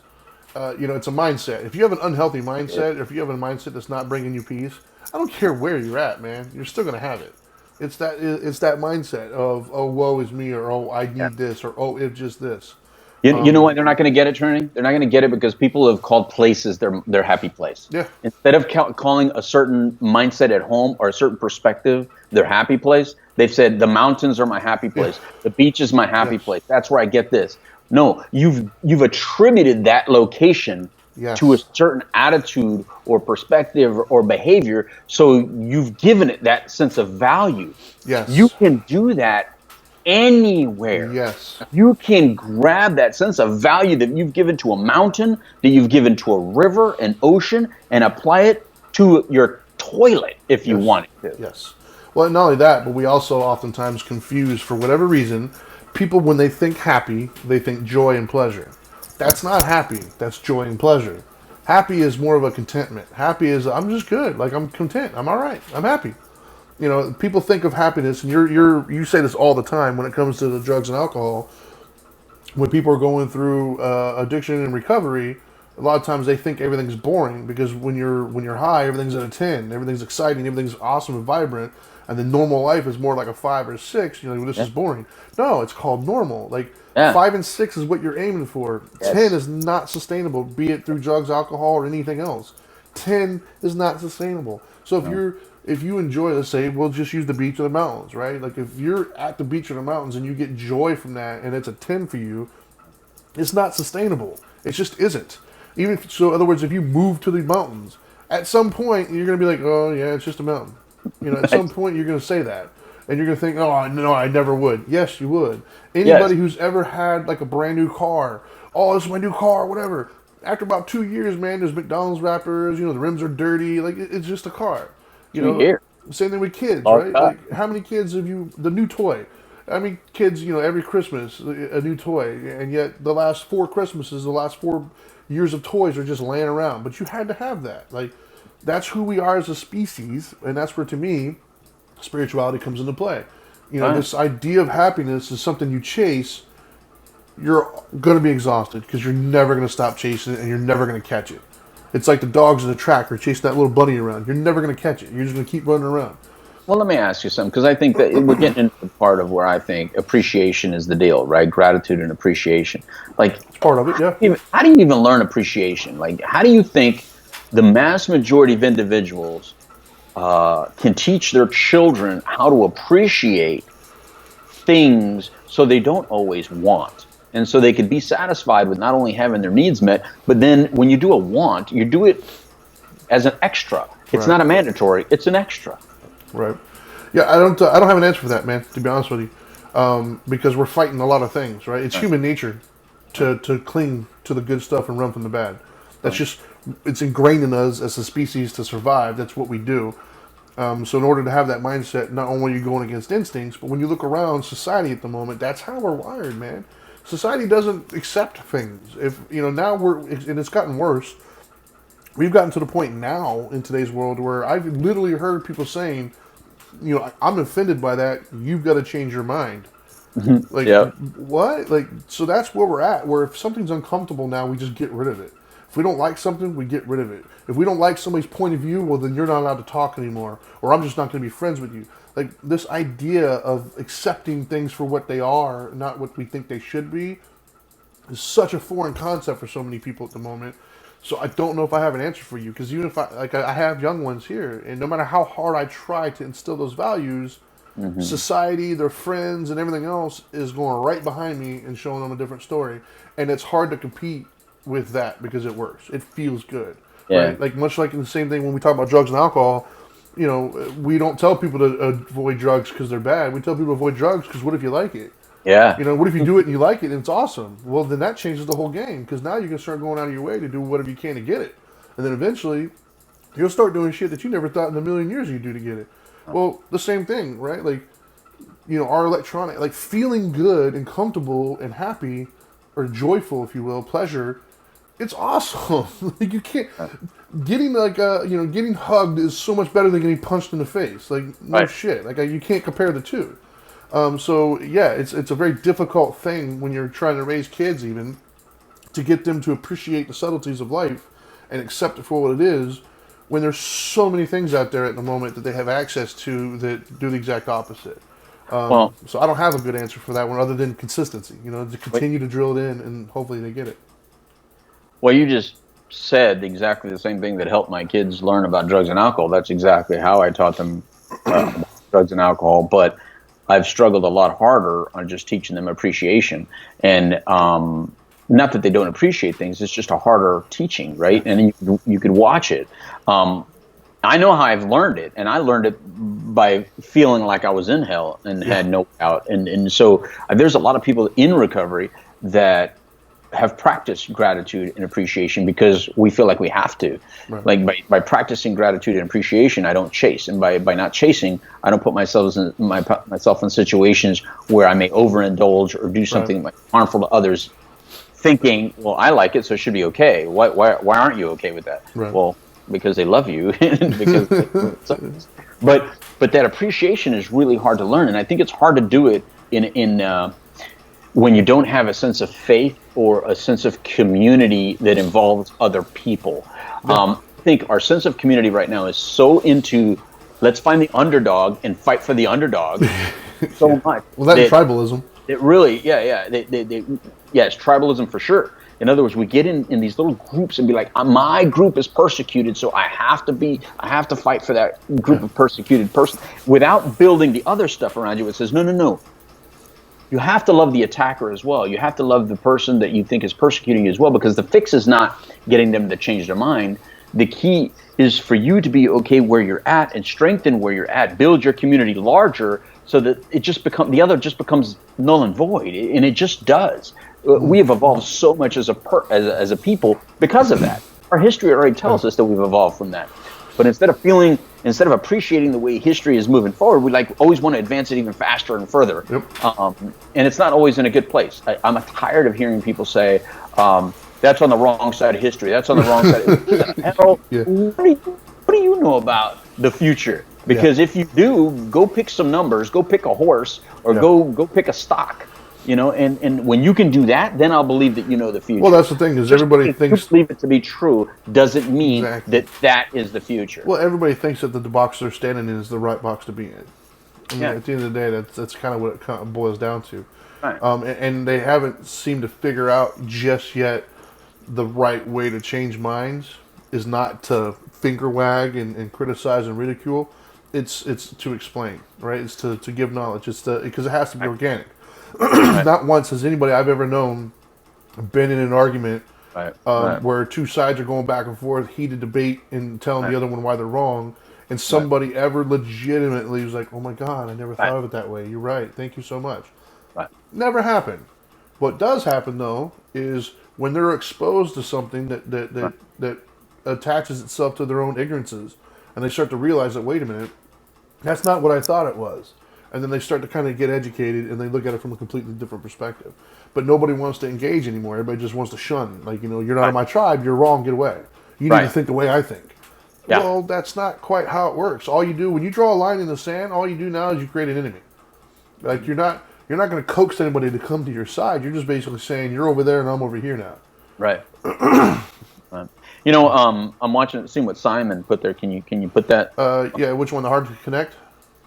it's a mindset. If you have an unhealthy mindset, or if you have a mindset that's not bringing you peace, I don't care where you're at, man. You're still going to have it. It's that mindset of, oh, woe is me, or oh, I need this, or oh, if just this. You know what? They're not going to get it, Trinity. They're not going to get it because people have called places their happy place. Yeah. Instead of calling a certain mindset at home or a certain perspective their happy place, they've said the mountains are my happy place. Yeah. The beach is my happy place. That's where I get this. No, you've attributed that location to a certain attitude or perspective or behavior, so you've given it that sense of value. Yes. You can do that anywhere. Yes. You can grab that sense of value that you've given to a mountain, that you've given to a river, an ocean, and apply it to your toilet if you want it to. Yes. Well, not only that, but we also oftentimes confuse, for whatever reason, people when they think happy, they think joy and pleasure. That's not happy. That's joy and pleasure. Happy is more of a contentment. Happy is, I'm just good. Like, I'm content. I'm all right. I'm happy. People think of happiness, and you say this all the time when it comes to the drugs and alcohol. When people are going through addiction and recovery, A lot of times they think everything's boring because when you're high, everything's at a 10, everything's exciting, everything's awesome and vibrant, and then normal life is more like a 5 or 6. You're like, well, this Yeah. is boring. No, it's called normal. Like Yeah. 5 and 6 is what you're aiming for. 10 Yes. is not sustainable, be it through drugs, alcohol, or anything else. 10 is not sustainable. So if No. you enjoy, let's say, we'll just use the beach or the mountains, right? Like if you're at the beach or the mountains and you get joy from that, and it's a 10 for you, it's not sustainable. It just isn't. Even if, so, in other words, if you move to the mountains, at some point you're going to be like, oh yeah, it's just a mountain. At some Right. point you're going to say that, and you're going to think, oh no, I never would. Yes, you would. Yes. Anybody who's ever had like a brand new car, oh, this is my new car, whatever. After about 2 years, man, there's McDonald's wrappers. The rims are dirty. Like it's just a car. You Two know, years. same thing with kids, All right? time. Like how many kids have you? The new toy. I mean, kids, every Christmas a new toy, and yet the last 4 Christmases, the last 4 years of toys are just laying around. But you had to have that. Like, that's who we are as a species, and that's where, to me, spirituality comes into play. Right. This idea of happiness is something you chase. You're going to be exhausted because you're never going to stop chasing it, and you're never going to catch it. It's like the dogs in the track are chasing that little bunny around. You're never going to catch it. You're just going to keep running around. Well, let me ask you something, because I think that we're getting into the part of where I think appreciation is the deal, right? Gratitude and appreciation. Like, It's part of it, yeah. how do you even learn appreciation? Like, how do you think the mass majority of individuals can teach their children how to appreciate things so they don't always want? And so they could be satisfied with not only having their needs met, but then when you do a want, you do it as an extra. It's Right. not a mandatory, it's an extra. Right. Yeah, I don't have an answer for that, man. To be honest with you, because we're fighting a lot of things, right? It's Right. human nature to cling to the good stuff and run from the bad. That's Right. just it's ingrained in us as a species to survive. That's what we do. So in order to have that mindset, not only are you going against instincts, but when you look around society at the moment, that's how we're wired, man. Society doesn't accept things. If now and it's gotten worse. We've gotten to the point now in today's world where I've literally heard people saying, I'm offended by that. You've got to change your mind. Like, Yeah. what? Like, so that's where we're at. Where if something's uncomfortable now, we just get rid of it. If we don't like something, we get rid of it. If we don't like somebody's point of view, well, then you're not allowed to talk anymore, or I'm just not going to be friends with you. Like this idea of accepting things for what they are, not what we think they should be, is such a foreign concept for so many people at the moment. So I don't know if I have an answer for you because even if I have young ones here, and no matter how hard I try to instill those values, Hmm. society, their friends, and everything else is going right behind me and showing them a different story, and it's hard to compete with that because it works. It feels good, Yeah. right? Like much like in the same thing when we talk about drugs and alcohol. We don't tell people to avoid drugs because they're bad. We tell people to avoid drugs because what if you like it? Yeah. What if you do it and you like it and it's awesome? Well, then that changes the whole game because now you can start going out of your way to do whatever you can to get it. And then eventually, you'll start doing shit that you never thought in a million years you'd do to get it. Well, the same thing, right? Like, our electronic, like feeling good and comfortable and happy or joyful, if you will, pleasure, it's awesome. Like, you can't, getting getting hugged is so much better than getting punched in the face. Like, no Right. shit. Like, you can't compare the two. So yeah, it's a very difficult thing when you're trying to raise kids, even to get them to appreciate the subtleties of life and accept it for what it is. When there's so many things out there at the moment that they have access to that do the exact opposite. Well, So I don't have a good answer for that one other than consistency. To wait, continue to drill it in and hopefully they get it. well, you just said exactly the same thing that helped my kids learn about drugs and alcohol. That's exactly how I taught them about drugs and alcohol. But I've struggled a lot harder on just teaching them appreciation. And not that they don't appreciate things, it's just a harder teaching, right? And you could watch it. I know how I've learned it, and I learned it by feeling like I was in hell and had no out. And so there's a lot of people in recovery that have practiced gratitude and appreciation because we feel like we have to. Right. Like by practicing gratitude and appreciation, I don't chase, and by not chasing, I don't put myself in situations where I may overindulge or do something harmful to others, thinking, well, I like it, so it should be okay. Why aren't you okay with that? Right. Well, because they love you, and because but that appreciation is really hard to learn, and I think it's hard to do it in when you don't have a sense of faith or a sense of community that involves other people. Yeah. I think our sense of community right now is so into let's find the underdog and fight for the underdog Yeah. so much Well, that and that tribalism. it really, yeah, it's tribalism for sure. In other words, we get in these little groups and be like, my group is persecuted, so I have to fight for that group Yeah. of persecuted person without building the other stuff around you. It says, no, no, no. You have to love the attacker as well. You have to love the person that you think is persecuting you as well, because the fix is not getting them to change their mind. The key is for you to be okay where you're at and strengthen where you're at, build your community larger so that the other just becomes null and void. And it just does. We have evolved so much as a people because of that. Our history already tells us that we've evolved from that. But instead of appreciating the way history is moving forward, we always want to advance it even faster and further. Yep. And it's not always in a good place. I'm tired of hearing people say, that's on the wrong side of history. That's on the wrong side. Hell, Yeah. what do you know about the future? Because if you do, go pick some numbers, go pick a horse, or go pick a stock. And when you can do that, then I'll believe that you know the future. Well, that's the thing, is everybody thinks... You believe it to be true doesn't mean Exactly. that is the future. Well, everybody thinks that the box they're standing in is the right box to be in. I mean, at the end of the day, that's kind of what it kind of boils down to. Right. And they haven't seemed to figure out just yet the right way to change minds is not to finger wag and criticize and ridicule. It's to explain, right? It's to give knowledge. It's because it has to be organic. Not once has anybody I've ever known been in an argument where two sides are going back and forth, heated debate, and telling the other one why they're wrong, and somebody ever legitimately was like, "Oh my God, I never thought of it that way. You're right. Thank you so much." Never happened. What does happen though is when they're exposed to something that attaches itself to their own ignorances, and they start to realize that, wait a minute, that's not what I thought it was. And then they start to kind of get educated and they look at it from a completely different perspective. But nobody wants to engage anymore. Everybody just wants to shun. Like, you're not in my tribe, you're wrong, get away. You need to think the way I think. Yeah. Well, that's not quite how it works. All you do, when you draw a line in the sand, all you do now is you create an enemy. Like, you're not going to coax anybody to come to your side. You're just basically saying, you're over there and I'm over here now. Right. I'm seeing what Simon put there. Can you put that? Yeah, which one, the hard to connect?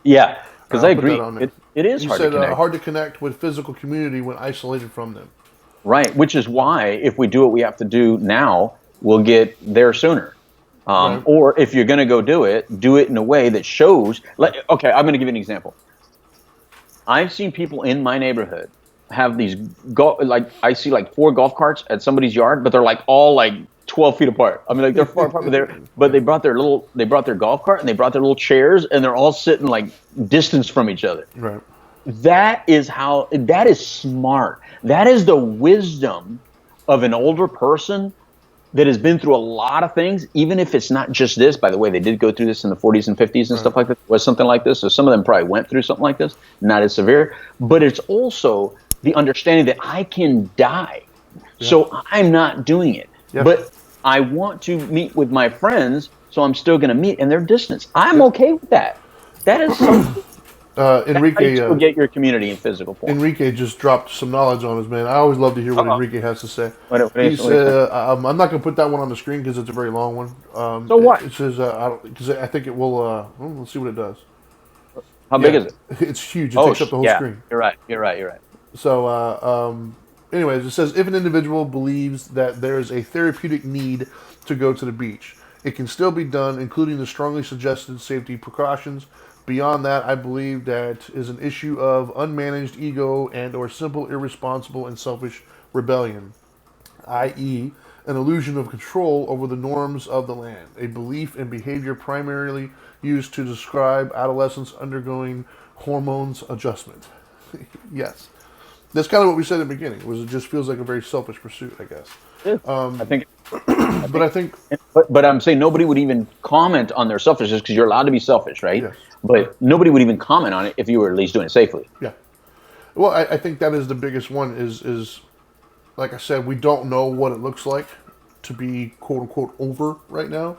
Yeah. Because I agree, it is hard to connect. Hard to connect with physical community when isolated from them. Right, which is why if we do what we have to do now, we'll get there sooner. Or if you're going to go do it in a way that shows. Okay, I'm going to give you an example. I've seen people in my neighborhood have these I see 4 golf carts at somebody's yard, but they're all 12 feet apart. I mean, they're far apart, but they brought their golf cart and they brought their little chairs, and they're all sitting distance from each other. Right. That is smart. That is the wisdom of an older person that has been through a lot of things, even if it's not just this. By the way, they did go through this in the 40s and 50s and stuff like that. It was something like this. So some of them probably went through something like this, not as severe, but it's also the understanding that I can die. Yeah. So I'm not doing it. Yep. But I want to meet with my friends, so I'm still going to meet in their distance. I'm okay with that. That is something. Enrique, you get your community in physical form. Enrique just dropped some knowledge on us, man. I always love to hear what Enrique has to say. He said, I'm not going to put that one on the screen because it's a very long one. So what? It says, because I think it will, let's see what it does. How big is it? It's huge. It takes up the whole screen. You're right. So, anyways, it says, if an individual believes that there is a therapeutic need to go to the beach, it can still be done, including the strongly suggested safety precautions. Beyond that, I believe that is an issue of unmanaged ego and or simple irresponsible and selfish rebellion, i.e., an illusion of control over the norms of the land, a belief and behavior primarily used to describe adolescents undergoing hormones adjustment. Yes. That's kind of what we said in the beginning. It just feels like a very selfish pursuit, I guess. But I'm saying nobody would even comment on their selfishness because you're allowed to be selfish, right? Yes. But nobody would even comment on it if you were at least doing it safely. Yeah. Well, I think that is the biggest one is, like I said, we don't know what it looks like to be quote unquote over right now.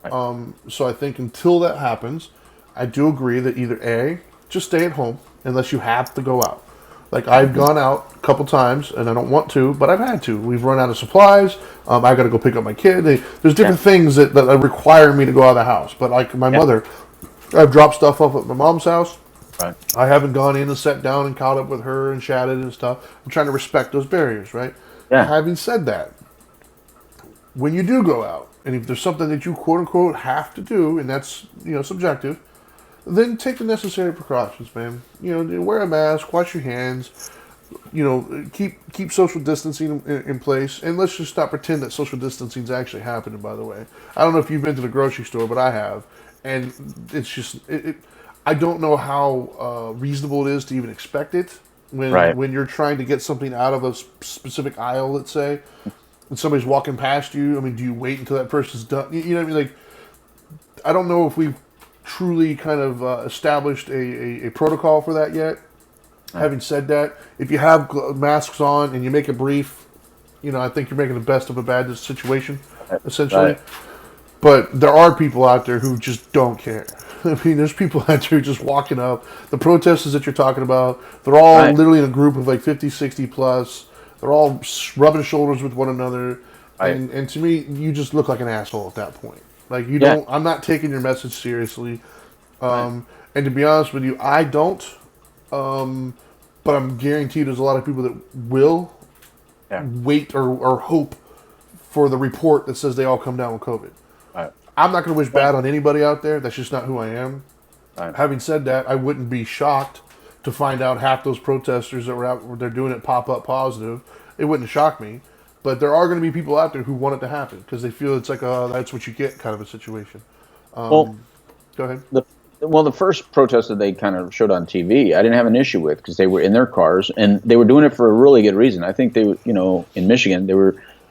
Right. So I think until that happens, I do agree that either A, just stay at home unless you have to go out. Like I've gone out couple times, and I don't want to, but I've had to. We've run out of supplies. I got to go pick up my kid. There's Yeah. different things that require me to go out of the house. But like my Yeah. mother, I've dropped stuff off at my mom's house. Right. I haven't gone in and sat down and caught up with her and chatted and stuff. I'm trying to respect those barriers, right? Yeah. Having said that, when you do go out, and if there's something that you quote unquote have to do, and that's subjective, then take the necessary precautions, man. Wear a mask, wash your hands, keep social distancing in place, and let's just not pretend that social distancing is actually happening. By the way, I don't know if you've been to the grocery store, but I have, and it's just I don't know how reasonable it is to even expect it Right. when you're trying to get something out of a specific aisle, let's say, and somebody's walking past you. I mean, do you wait until that person's done? You know what I mean? Like, I don't know if we've truly kind of established a protocol for that yet. Right. Having said that, if you have masks on and you make it brief, I think you're making the best of a bad situation, essentially. Right. But there are people out there who just don't care. I mean, there's people out there just walking up. The protesters that you're talking about, they're all Right. literally in a group of like 50, 60 plus. They're all rubbing shoulders with one another. Right. And to me, you just look like an asshole at that point. Like, you Yeah. don't, I'm not taking your message seriously. Right. And to be honest with you, I don't. But I'm guaranteed there's a lot of people that will Yeah. wait or hope for the report that says they all come down with COVID. Right. I'm not going to wish bad on anybody out there. That's just not who I am. Right. Having said that, I wouldn't be shocked to find out half those protesters that were out, they're doing it pop up positive. It wouldn't shock me. But there are going to be people out there who want it to happen because they feel it's like, that's what you get kind of a situation. Well, Go ahead. the first protest that they kind of showed on TV, I didn't have an issue with because they were in their cars and they were doing it for a really good reason. I think they, in Michigan,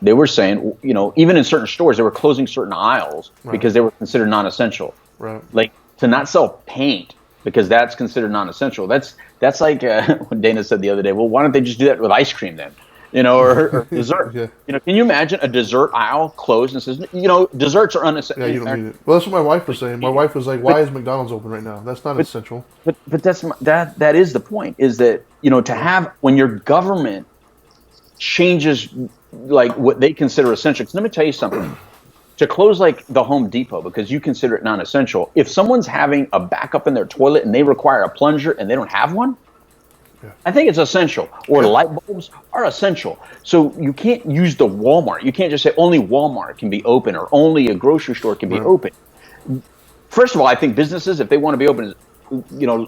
they were saying, even in certain stores, they were closing certain aisles because they were considered non-essential. Right. Like to not sell paint because that's considered non-essential. That's like what Dana said the other day. Well, why don't they just do that with ice cream then? Or dessert. Yeah. Can you imagine a dessert aisle closed and says, desserts are unnecessary. Yeah, you don't need it. Well, that's what my wife was saying. My wife was like, "Why is McDonald's open right now? That's not essential." But that is the point. Is that to have when your government changes like what they consider essential. 'Cause let me tell you something. To close like the Home Depot because you consider it non-essential. If someone's having a backup in their toilet and they require a plunger and they don't have one, I think it's essential. Or light bulbs are essential. So you can't use the Walmart. You can't just say only Walmart can be open or only a grocery store can be open. First of all, I think businesses, if they want to be open,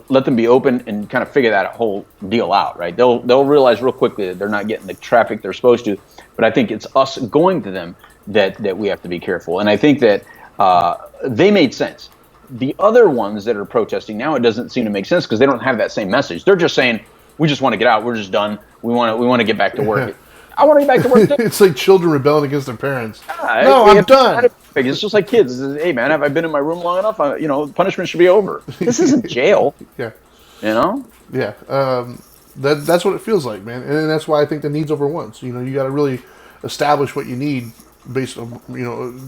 let them be open and kind of figure that whole deal out, right? They'll realize real quickly that they're not getting the traffic they're supposed to. But I think it's us going to them that we have to be careful. And I think that they made sense. The other ones that are protesting now, it doesn't seem to make sense because they don't have that same message. They're just saying, we just want to get out. We're just done. We want to get back to work. I want to get back to work too. It's like children rebelling against their parents. Yeah, No, I'm done. It's just like kids. Hey, man, have I been in my room long enough? Punishment should be over. This isn't jail. Yeah. Yeah. That's what it feels like, man. And that's why I think the needs over wants. You got to really establish what you need based on,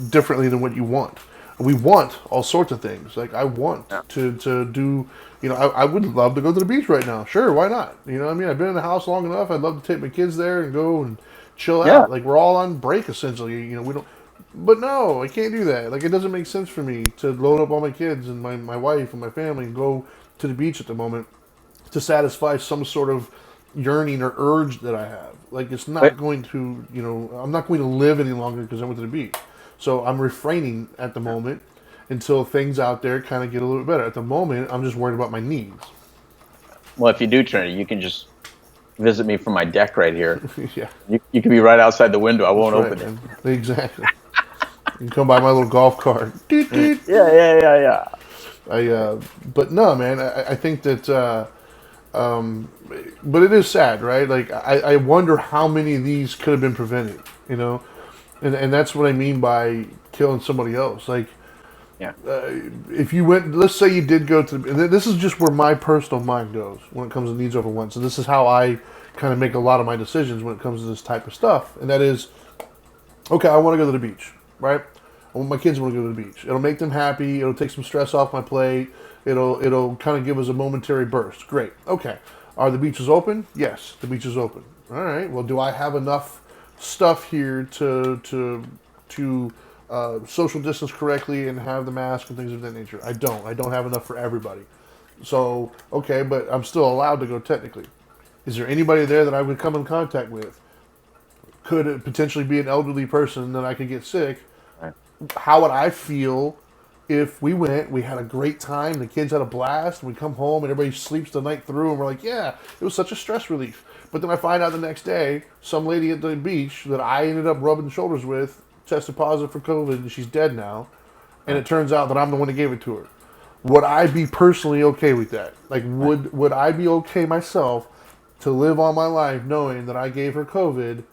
differently than what you want. We want all sorts of things. Like I want to do, I would love to go to the beach right now. Sure, why not? I've been in the house long enough. I'd love to take my kids there and go and chill out. Like we're all on break essentially. We don't. But no, I can't do that. Like it doesn't make sense for me to load up all my kids and my wife and my family and go to the beach at the moment to satisfy some sort of yearning or urge that I have. Like it's not going to, I'm not going to live any longer because I went to the beach. So I'm refraining at the moment until things out there kind of get a little bit better. At the moment, I'm just worried about my needs. Well, if you do, Trinity, you can just visit me from my deck right here. Yeah. You can be right outside the window. I won't open it. Exactly. You can come by my little golf cart. Yeah. But no, man, I think that, but it is sad, right? Like, I wonder how many of these could have been prevented, And that's what I mean by killing somebody else. Like, if you went, let's say you did go to, this is just where my personal mind goes when it comes to needs over wants. And this is how I kind of make a lot of my decisions when it comes to this type of stuff. And that is, okay, I want to go to the beach, right? I want my kids want to go to the beach. It'll make them happy. It'll take some stress off my plate. It'll kind of give us a momentary burst. Great. Okay. Are the beaches open? Yes, the beach is open. All right. Well, do I have enough stuff here to social distance correctly and have the mask and things of that nature? I don't. I don't have enough for everybody. So okay, but I'm still allowed to go technically. Is there anybody there that I would come in contact with? Could it potentially be an elderly person that I could get sick? Right. How would I feel if we went, we had a great time, the kids had a blast, we come home and everybody sleeps the night through and we're like, yeah, it was such a stress relief. But then I find out the next day, some lady at the beach that I ended up rubbing shoulders with tested positive for COVID and she's dead now. And it turns out that I'm the one that gave it to her. Would I be personally okay with that? Like, would I be okay myself to live all my life knowing that I gave her COVID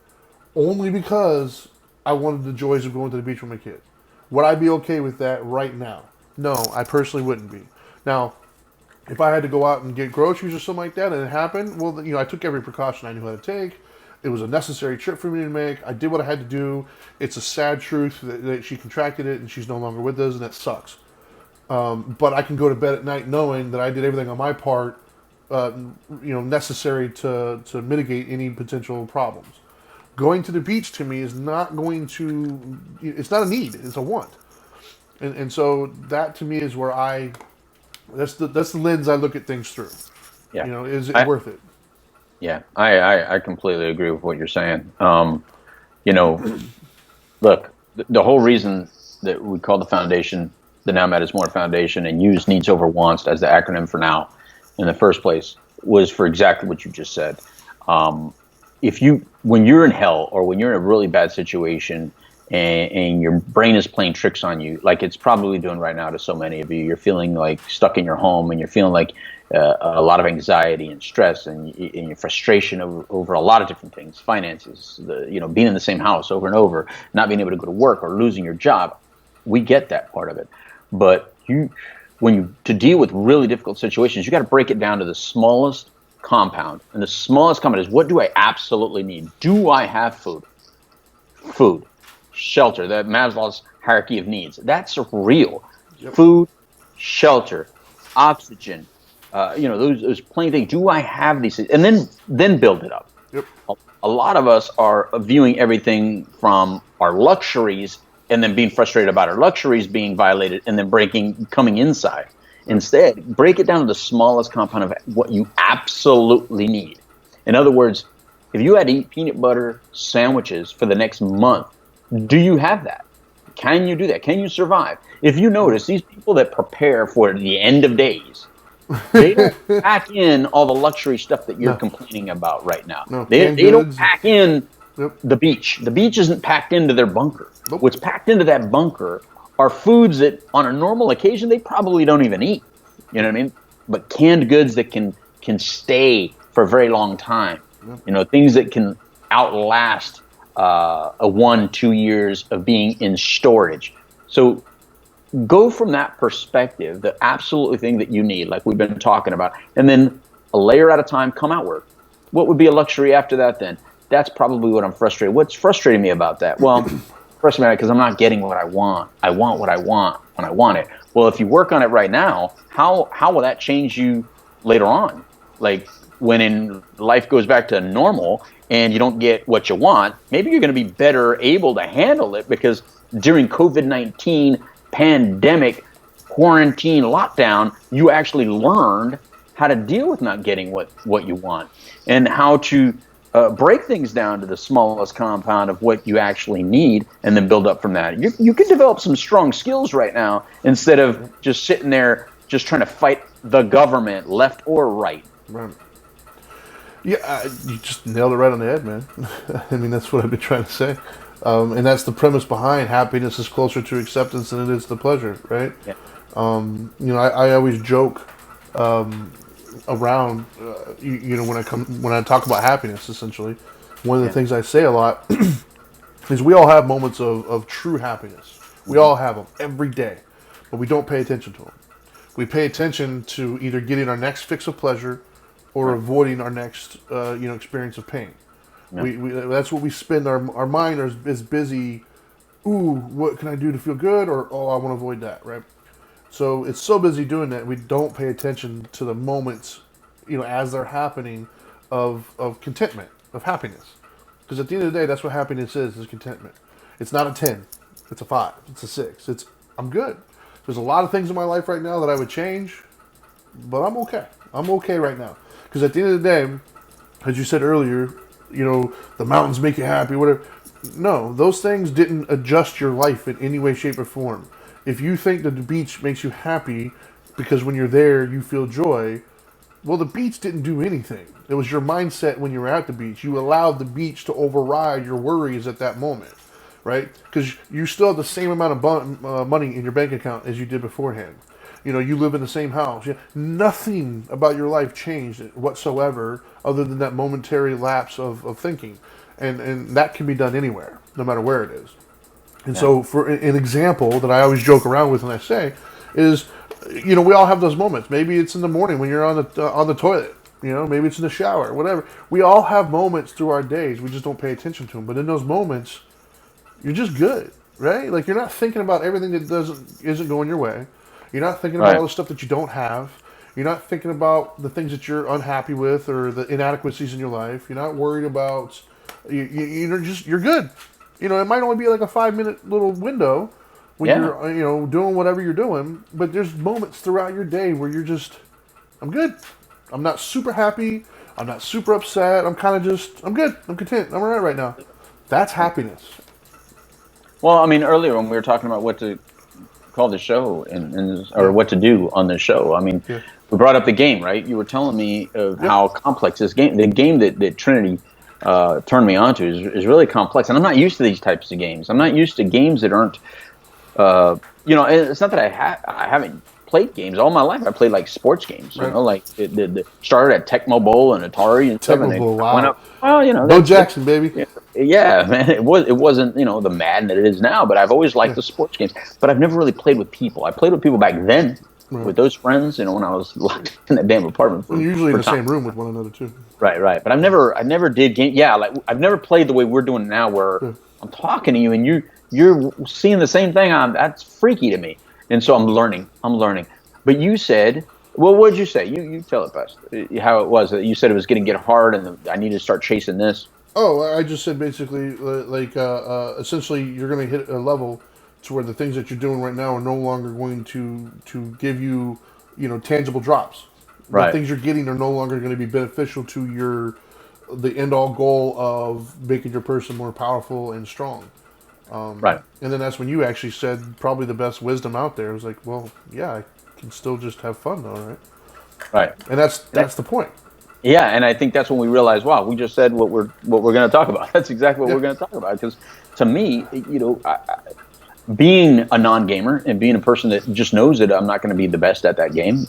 only because I wanted the joys of going to the beach with my kid? Would I be okay with that right now? No, I personally wouldn't be. Now, if I had to go out and get groceries or something like that and it happened, well, I took every precaution I knew how to take. It was a necessary trip for me to make. I did what I had to do. It's a sad truth that she contracted it and she's no longer with us, and that sucks. But I can go to bed at night knowing that I did everything on my part, necessary to mitigate any potential problems. Going to the beach to me is not going to. It's not a need. It's a want. And so that to me is where that's the lens I look at things through. Yeah. Is it I, worth it? yeah. I completely agree with what you're saying. You know, look, the whole reason that we call the foundation the Now Matters More Foundation and use needs over wants as the acronym for now in the first place was for exactly what you just said. When you're in hell or when you're in a really bad situation and your brain is playing tricks on you, like it's probably doing right now to so many of you, you're feeling like stuck in your home and you're feeling like a lot of anxiety and stress and your frustration over a lot of different things, finances, being in the same house over and over, not being able to go to work or losing your job. We get that part of it, but to deal with really difficult situations, you got to break it down to the smallest compound, and the smallest compound is, what do I absolutely need? Do I have food, shelter, that Maslow's hierarchy of needs? That's real. Yep. Food, shelter, oxygen, those plain things. Do I have these things? And then build it up. Yep. A lot of us are viewing everything from our luxuries and then being frustrated about our luxuries being violated and then coming inside. Instead, break it down to the smallest compound of what you absolutely need. In other words, if you had to eat peanut butter sandwiches for the next month, do you have that? Can you do that? Can you survive? If you notice, these people that prepare for the end of days, they don't pack in all the luxury stuff that you're complaining about right now. No, they don't pack in the beach. The beach isn't packed into their bunker. Nope. What's packed into that bunker are foods that on a normal occasion they probably don't even eat. You know what I mean? But canned goods that can stay for a very long time. Yep. Things that can outlast a 1-2 years of being in storage. So go from that perspective, the absolute thing that you need, like we've been talking about, and then a layer at a time, come outward. What would be a luxury after that then? That's probably what I'm frustrated. What's frustrating me about that? Well, frustrating because I'm not getting what I want. I want what I want when I want it. Well, if you work on it right now, how will that change you later on? Like when life goes back to normal and you don't get what you want, maybe you're going to be better able to handle it because during COVID-19 pandemic, quarantine, lockdown, you actually learned how to deal with not getting what you want and how to break things down to the smallest compound of what you actually need and then build up from that. You can develop some strong skills right now instead of just sitting there just trying to fight the government, left or right. Right. Yeah, you just nailed it right on the head, man. I mean, that's what I've been trying to say. And that's the premise behind happiness is closer to acceptance than it is to pleasure, right? Yeah. I always joke around, when I talk about happiness, essentially, one of the things I say a lot is we all have moments of true happiness. We all have them every day, but we don't pay attention to them. We pay attention to either getting our next fix of pleasure or avoiding our next, experience of pain. Yeah. We that's what we spend our mind is busy. Ooh, what can I do to feel good? Or I want to avoid that, right? So it's so busy doing that we don't pay attention to the moments as they're happening, of contentment, of happiness. Because at the end of the day, that's what happiness is contentment. It's not a 10, it's a 5, it's a 6. I'm good. There's a lot of things in my life right now that I would change, but I'm okay. I'm okay right now. Because at the end of the day, as you said earlier, the mountains make you happy, whatever. No, those things didn't adjust your life in any way, shape, or form. If you think that the beach makes you happy because when you're there you feel joy, well, the beach didn't do anything. It was your mindset when you were at the beach. You allowed the beach to override your worries at that moment, right? Because you still have the same amount of money in your bank account as you did beforehand. You live in the same house. Nothing about your life changed whatsoever other than that momentary lapse of thinking. And that can be done anywhere, no matter where it is. And so, for an example that I always joke around with when I say is, we all have those moments. Maybe it's in the morning when you're on the toilet. Maybe it's in the shower, whatever. We all have moments through our days. We just don't pay attention to them. But in those moments, you're just good, right? Like, you're not thinking about everything that isn't going your way. You're not thinking about all the stuff that you don't have. You're not thinking about the things that you're unhappy with or the inadequacies in your life. You're not worried about. You're good. It might only be like a 5-minute little window when you're doing whatever you're doing, but there's moments throughout your day where you're just, I'm good. I'm not super happy. I'm not super upset. I'm kind of just, I'm good. I'm content. I'm all right now. That's happiness. Well, I mean, earlier when we were talking about what to call the show or what to do on the show, I mean, we brought up the game, right? You were telling me of how complex the game that Trinity turned me on to is really complex, and I'm not used to these types of games. I'm not used to games that aren't, it's not that I haven't played games all my life. I played like sports games, like the started at Tecmo Bowl and Atari and stuff. Tecmo Bowl, wow. Went up, well, Bo Jackson, baby. Yeah, man, it wasn't the Madden that it is now, but I've always liked the sports games. But I've never really played with people. I played with people back then, with those friends, when I was locked in that damn apartment. Usually in the same room with one another too. Right. But I never did game. Yeah, like I've never played the way we're doing it now, where I'm talking to you and you're seeing the same thing. That's freaky to me, and so I'm learning. But you said, well, what did you say? You tell it best. How it was. You said it was going to get hard, and I need to start chasing this. Oh, I just said basically, essentially, you're going to hit a level to where the things that you're doing right now are no longer going to give you, tangible drops. Right. The things you're getting are no longer going to be beneficial to the end-all goal of making your person more powerful and strong. Right. And then that's when you actually said probably the best wisdom out there. It was like, well, yeah, I can still just have fun though, right? Right. And that's the point. Yeah, and I think that's when we realize, wow, we just said what we're going to talk about. That's exactly what we're going to talk about. Because to me, being a non-gamer and being a person that just knows that I'm not going to be the best at that game,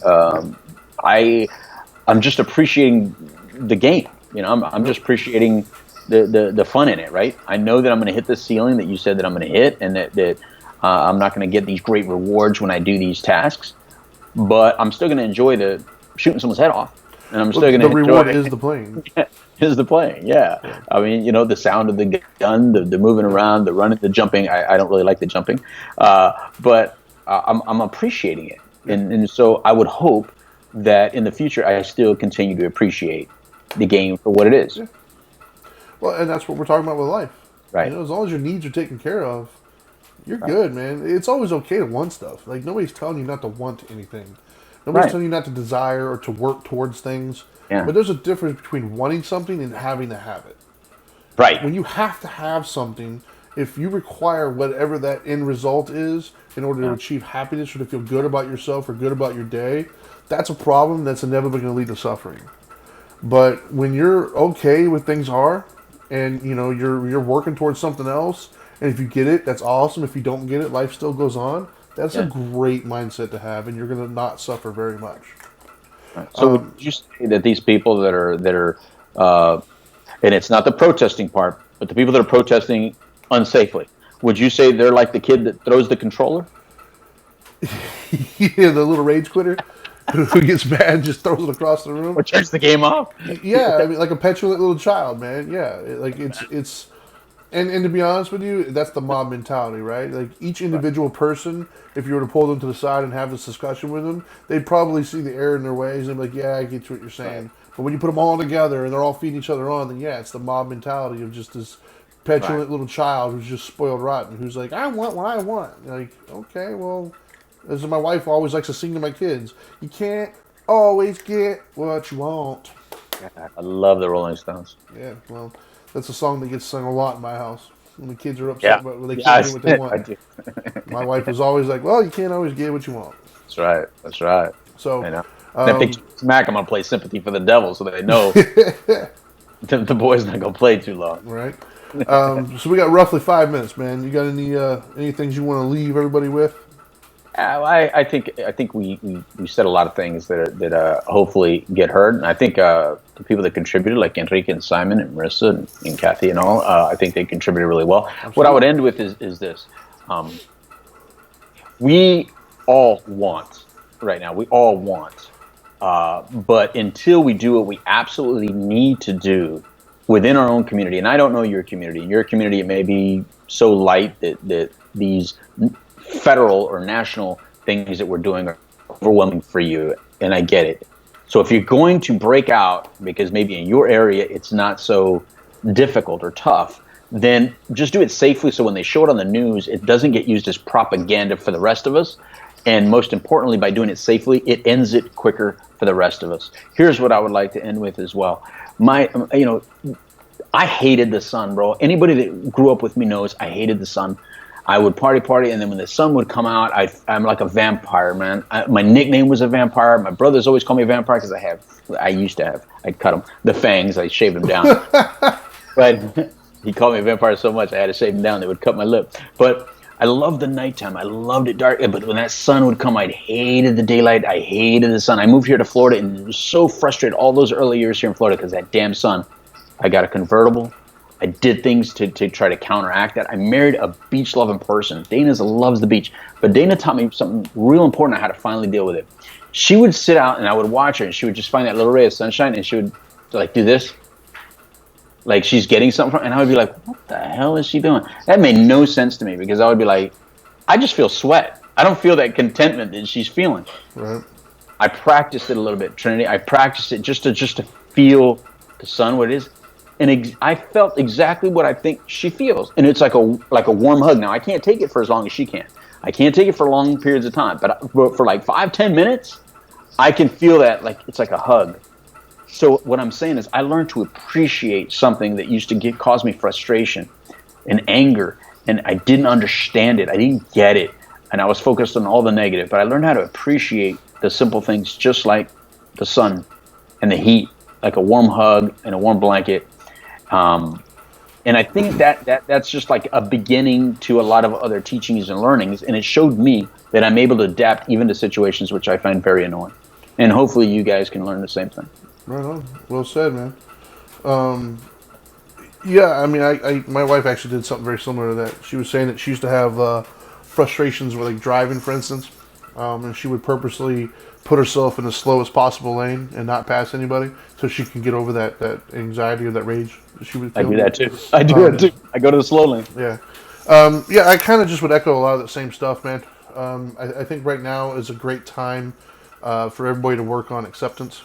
I'm just appreciating the game. I'm just appreciating the fun in it. Right? I know that I'm going to hit the ceiling that you said that I'm going to hit, and that I'm not going to get these great rewards when I do these tasks, but I'm still going to enjoy the shooting someone's head off. And I'm still going to enjoy the reward is the playing. Is the playing, yeah. I mean, the sound of the gun, the moving around, the running, the jumping. I don't really like the jumping, but I'm appreciating it, and so I would hope that in the future I still continue to appreciate the game for what it is. Yeah. Well, and that's what we're talking about with life, right? As long as your needs are taken care of, you're good, man. It's always okay to want stuff. Like, nobody's telling you not to want anything. Nobody's telling you not to desire or to work towards things. Yeah. But there's a difference between wanting something and having to have it. Right. When you have to have something, if you require whatever that end result is in order to achieve happiness or to feel good about yourself or good about your day, that's a problem that's inevitably going to lead to suffering. But when you're okay with things are, and you're working towards something else, and if you get it, that's awesome. If you don't get it, life still goes on. That's a great mindset to have, and you're going to not suffer very much. So would you say that these people that are, and it's not the protesting part, but the people that are protesting unsafely, would you say they're like the kid that throws the controller? Yeah, the little rage quitter who gets mad and just throws it across the room. Or turns the game off? Yeah, I mean, like a petulant little child, man. Yeah, it's And to be honest with you, that's the mob mentality, right? Like each Right. individual person, if you were to pull them to the side and have this discussion with them, they'd probably see the error in their ways and be like, "Yeah, I get what you're Right. saying." But when you put them all together and they're all feeding each other on, then yeah, it's the mob mentality of just this Right. petulant little child who's just spoiled rotten, who's like, "I want what I want." You're like, okay, well, as my wife always likes to sing to my kids, you can't always get what you want. Yeah, I love the Rolling Stones. Yeah, well, that's a song that gets sung a lot in my house when the kids are upset Yeah. about when they Yeah, can't get what they I want. do. My wife was always like, "Well, you can't always get what you want." That's right. That's right. So, I know. And if they um, keep smack, I'm gonna play "Sympathy for the Devil," so they know the boy's not gonna play too long. right. So we got roughly 5 minutes, man. You got any things you want to leave everybody with? I think we said a lot of things that hopefully get heard, and I think the people that contributed, like Enrique and Simon and Marissa and Kathy and all, I think they contributed really well. What I would Absolutely. end with is this: um, we all want right now. We all want, but until we do what we absolutely need to do within our own community, and I don't know your community. In your community, it may be so light that these federal or national things that we're doing are overwhelming for you, and I get it. So if you're going to break out, because maybe in your area it's not so difficult or tough, then just do it safely so when they show it on the news, it doesn't get used as propaganda for the rest of us. And most importantly, by doing it safely, it ends it quicker for the rest of us. Here's what I would like to end with as well. I hated the sun, bro. Anybody that grew up with me knows I hated the sun. I would party, and then when the sun would come out, I'm like a vampire, man. My nickname was a vampire. My brothers always call me a vampire because I cut them, the fangs, I shaved them down. But he called me a vampire so much, I had to shave them down. They would cut my lip. But I loved the nighttime. I loved it dark. But when that sun would come, I hated the daylight. I hated the sun. I moved here to Florida and was so frustrated all those early years here in Florida because that damn sun. I got a convertible. I did things to try to counteract that. I married a beach-loving person. Dana loves the beach. But Dana taught me something real important on how to finally deal with it. She would sit out, and I would watch her, and she would just find that little ray of sunshine, and she would like do this. Like she's getting something from, and I would be like, what the hell is she doing? That made no sense to me because I would be like, I just feel sweat. I don't feel that contentment that she's feeling. Right. I practiced it a little bit, Trinity. I practiced it just to feel the sun, what it is, and I felt exactly what I think she feels, and it's like a warm hug. Now I can't take it for as long as she can. I can't take it for long periods of time, but for like 5-10 minutes, I can feel that like it's like a hug. So what I'm saying is, I learned to appreciate something that used to cause me frustration and anger, and I didn't understand it. I didn't get it, and I was focused on all the negative. But I learned how to appreciate the simple things, just like the sun and the heat, like a warm hug and a warm blanket. And I think that's just like a beginning to a lot of other teachings and learnings, and it showed me that I'm able to adapt even to situations which I find very annoying. And hopefully, you guys can learn the same thing. Right on. Well said, man. Yeah, I mean, my wife actually did something very similar to that. She was saying that she used to have frustrations with like driving, for instance, and she would purposely put herself in the slowest possible lane and not pass anybody, so she can get over that anxiety or that rage that she would I feel. do that too. I do it too. I go to the slow lane. Yeah, yeah. I kind of just would echo a lot of that same stuff, man. I think right now is a great time for everybody to work on acceptance.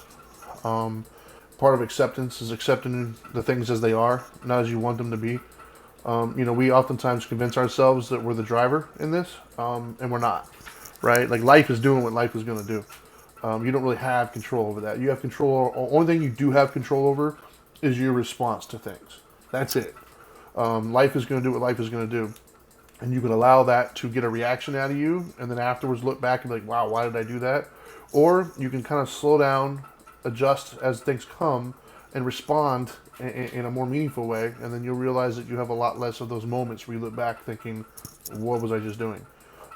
Part of acceptance is accepting the things as they are, not as you want them to be. We oftentimes convince ourselves that we're the driver in this, and we're not, right? Like life is doing what life is going to do. You don't really have control over that. You have control. Only thing you do have control over is your response to things. That's it. Life is going to do what life is going to do, and you can allow that to get a reaction out of you, and then afterwards look back and be like, "Wow, why did I do that?" Or you can kind of slow down, adjust as things come, and respond in a more meaningful way, and then you'll realize that you have a lot less of those moments where you look back thinking, "What was I just doing?"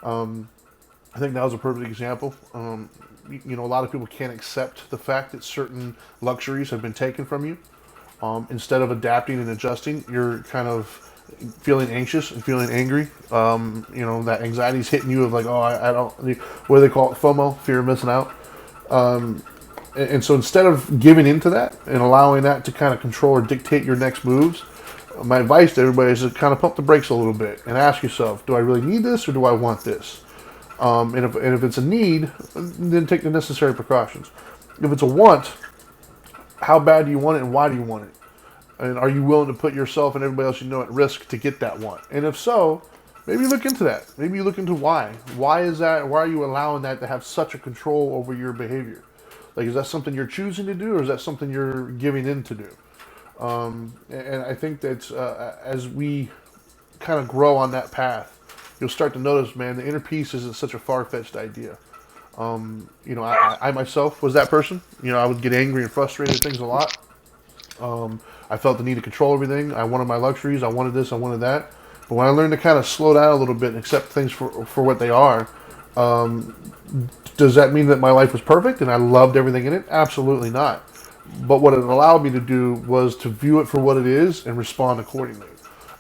I think that was a perfect example. A lot of people can't accept the fact that certain luxuries have been taken from you. Instead of adapting and adjusting, you're kind of feeling anxious and feeling angry. That anxiety is hitting you of like, oh, I don't, what do they call it? FOMO, fear of missing out. And so instead of giving into that and allowing that to kind of control or dictate your next moves, my advice to everybody is to kind of pump the brakes a little bit and ask yourself, do I really need this or do I want this? And if it's a need, then take the necessary precautions. If it's a want, how bad do you want it and why do you want it? And are you willing to put yourself and everybody else you know at risk to get that want? And if so, maybe look into that. Maybe you look into why. Why is that? Why are you allowing that to have such a control over your behavior? Like, is that something you're choosing to do, or is that something you're giving in to do? And I think that as we kind of grow on that path, you'll start to notice, man, the inner peace isn't such a far-fetched idea. I myself was that person. I would get angry and frustrated at things a lot. I felt the need to control everything. I wanted my luxuries. I wanted this. I wanted that. But when I learned to kind of slow down a little bit and accept things for what they are, does that mean that my life was perfect and I loved everything in it? Absolutely not. But what it allowed me to do was to view it for what it is and respond accordingly.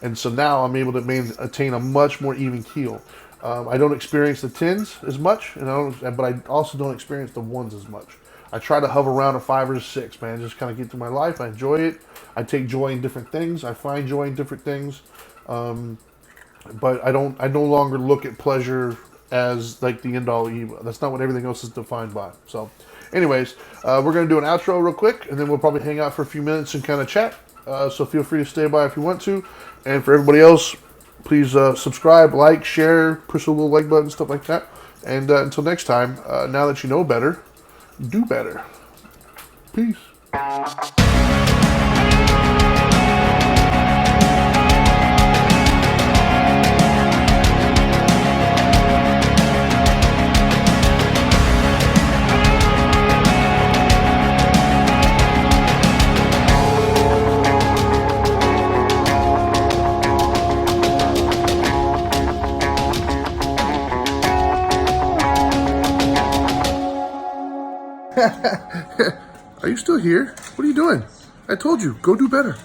And so now I'm able to attain a much more even keel. I don't experience the 10s as much, but I also don't experience the 1s as much. I try to hover around a 5 or a 6, man. Just kind of get through my life. I enjoy it. I take joy in different things. I find joy in different things. But I no longer look at pleasure as like the end all evil. That's not what everything else is defined by. So anyways, we're going to do an outro real quick, and then we'll probably hang out for a few minutes and kind of chat. So feel free to stay by if you want to. And for everybody else, please subscribe, like, share, push the little like button, stuff like that. And until next time, now that you know better, do better. Peace. Are you still here? What are you doing? I told you, go do better.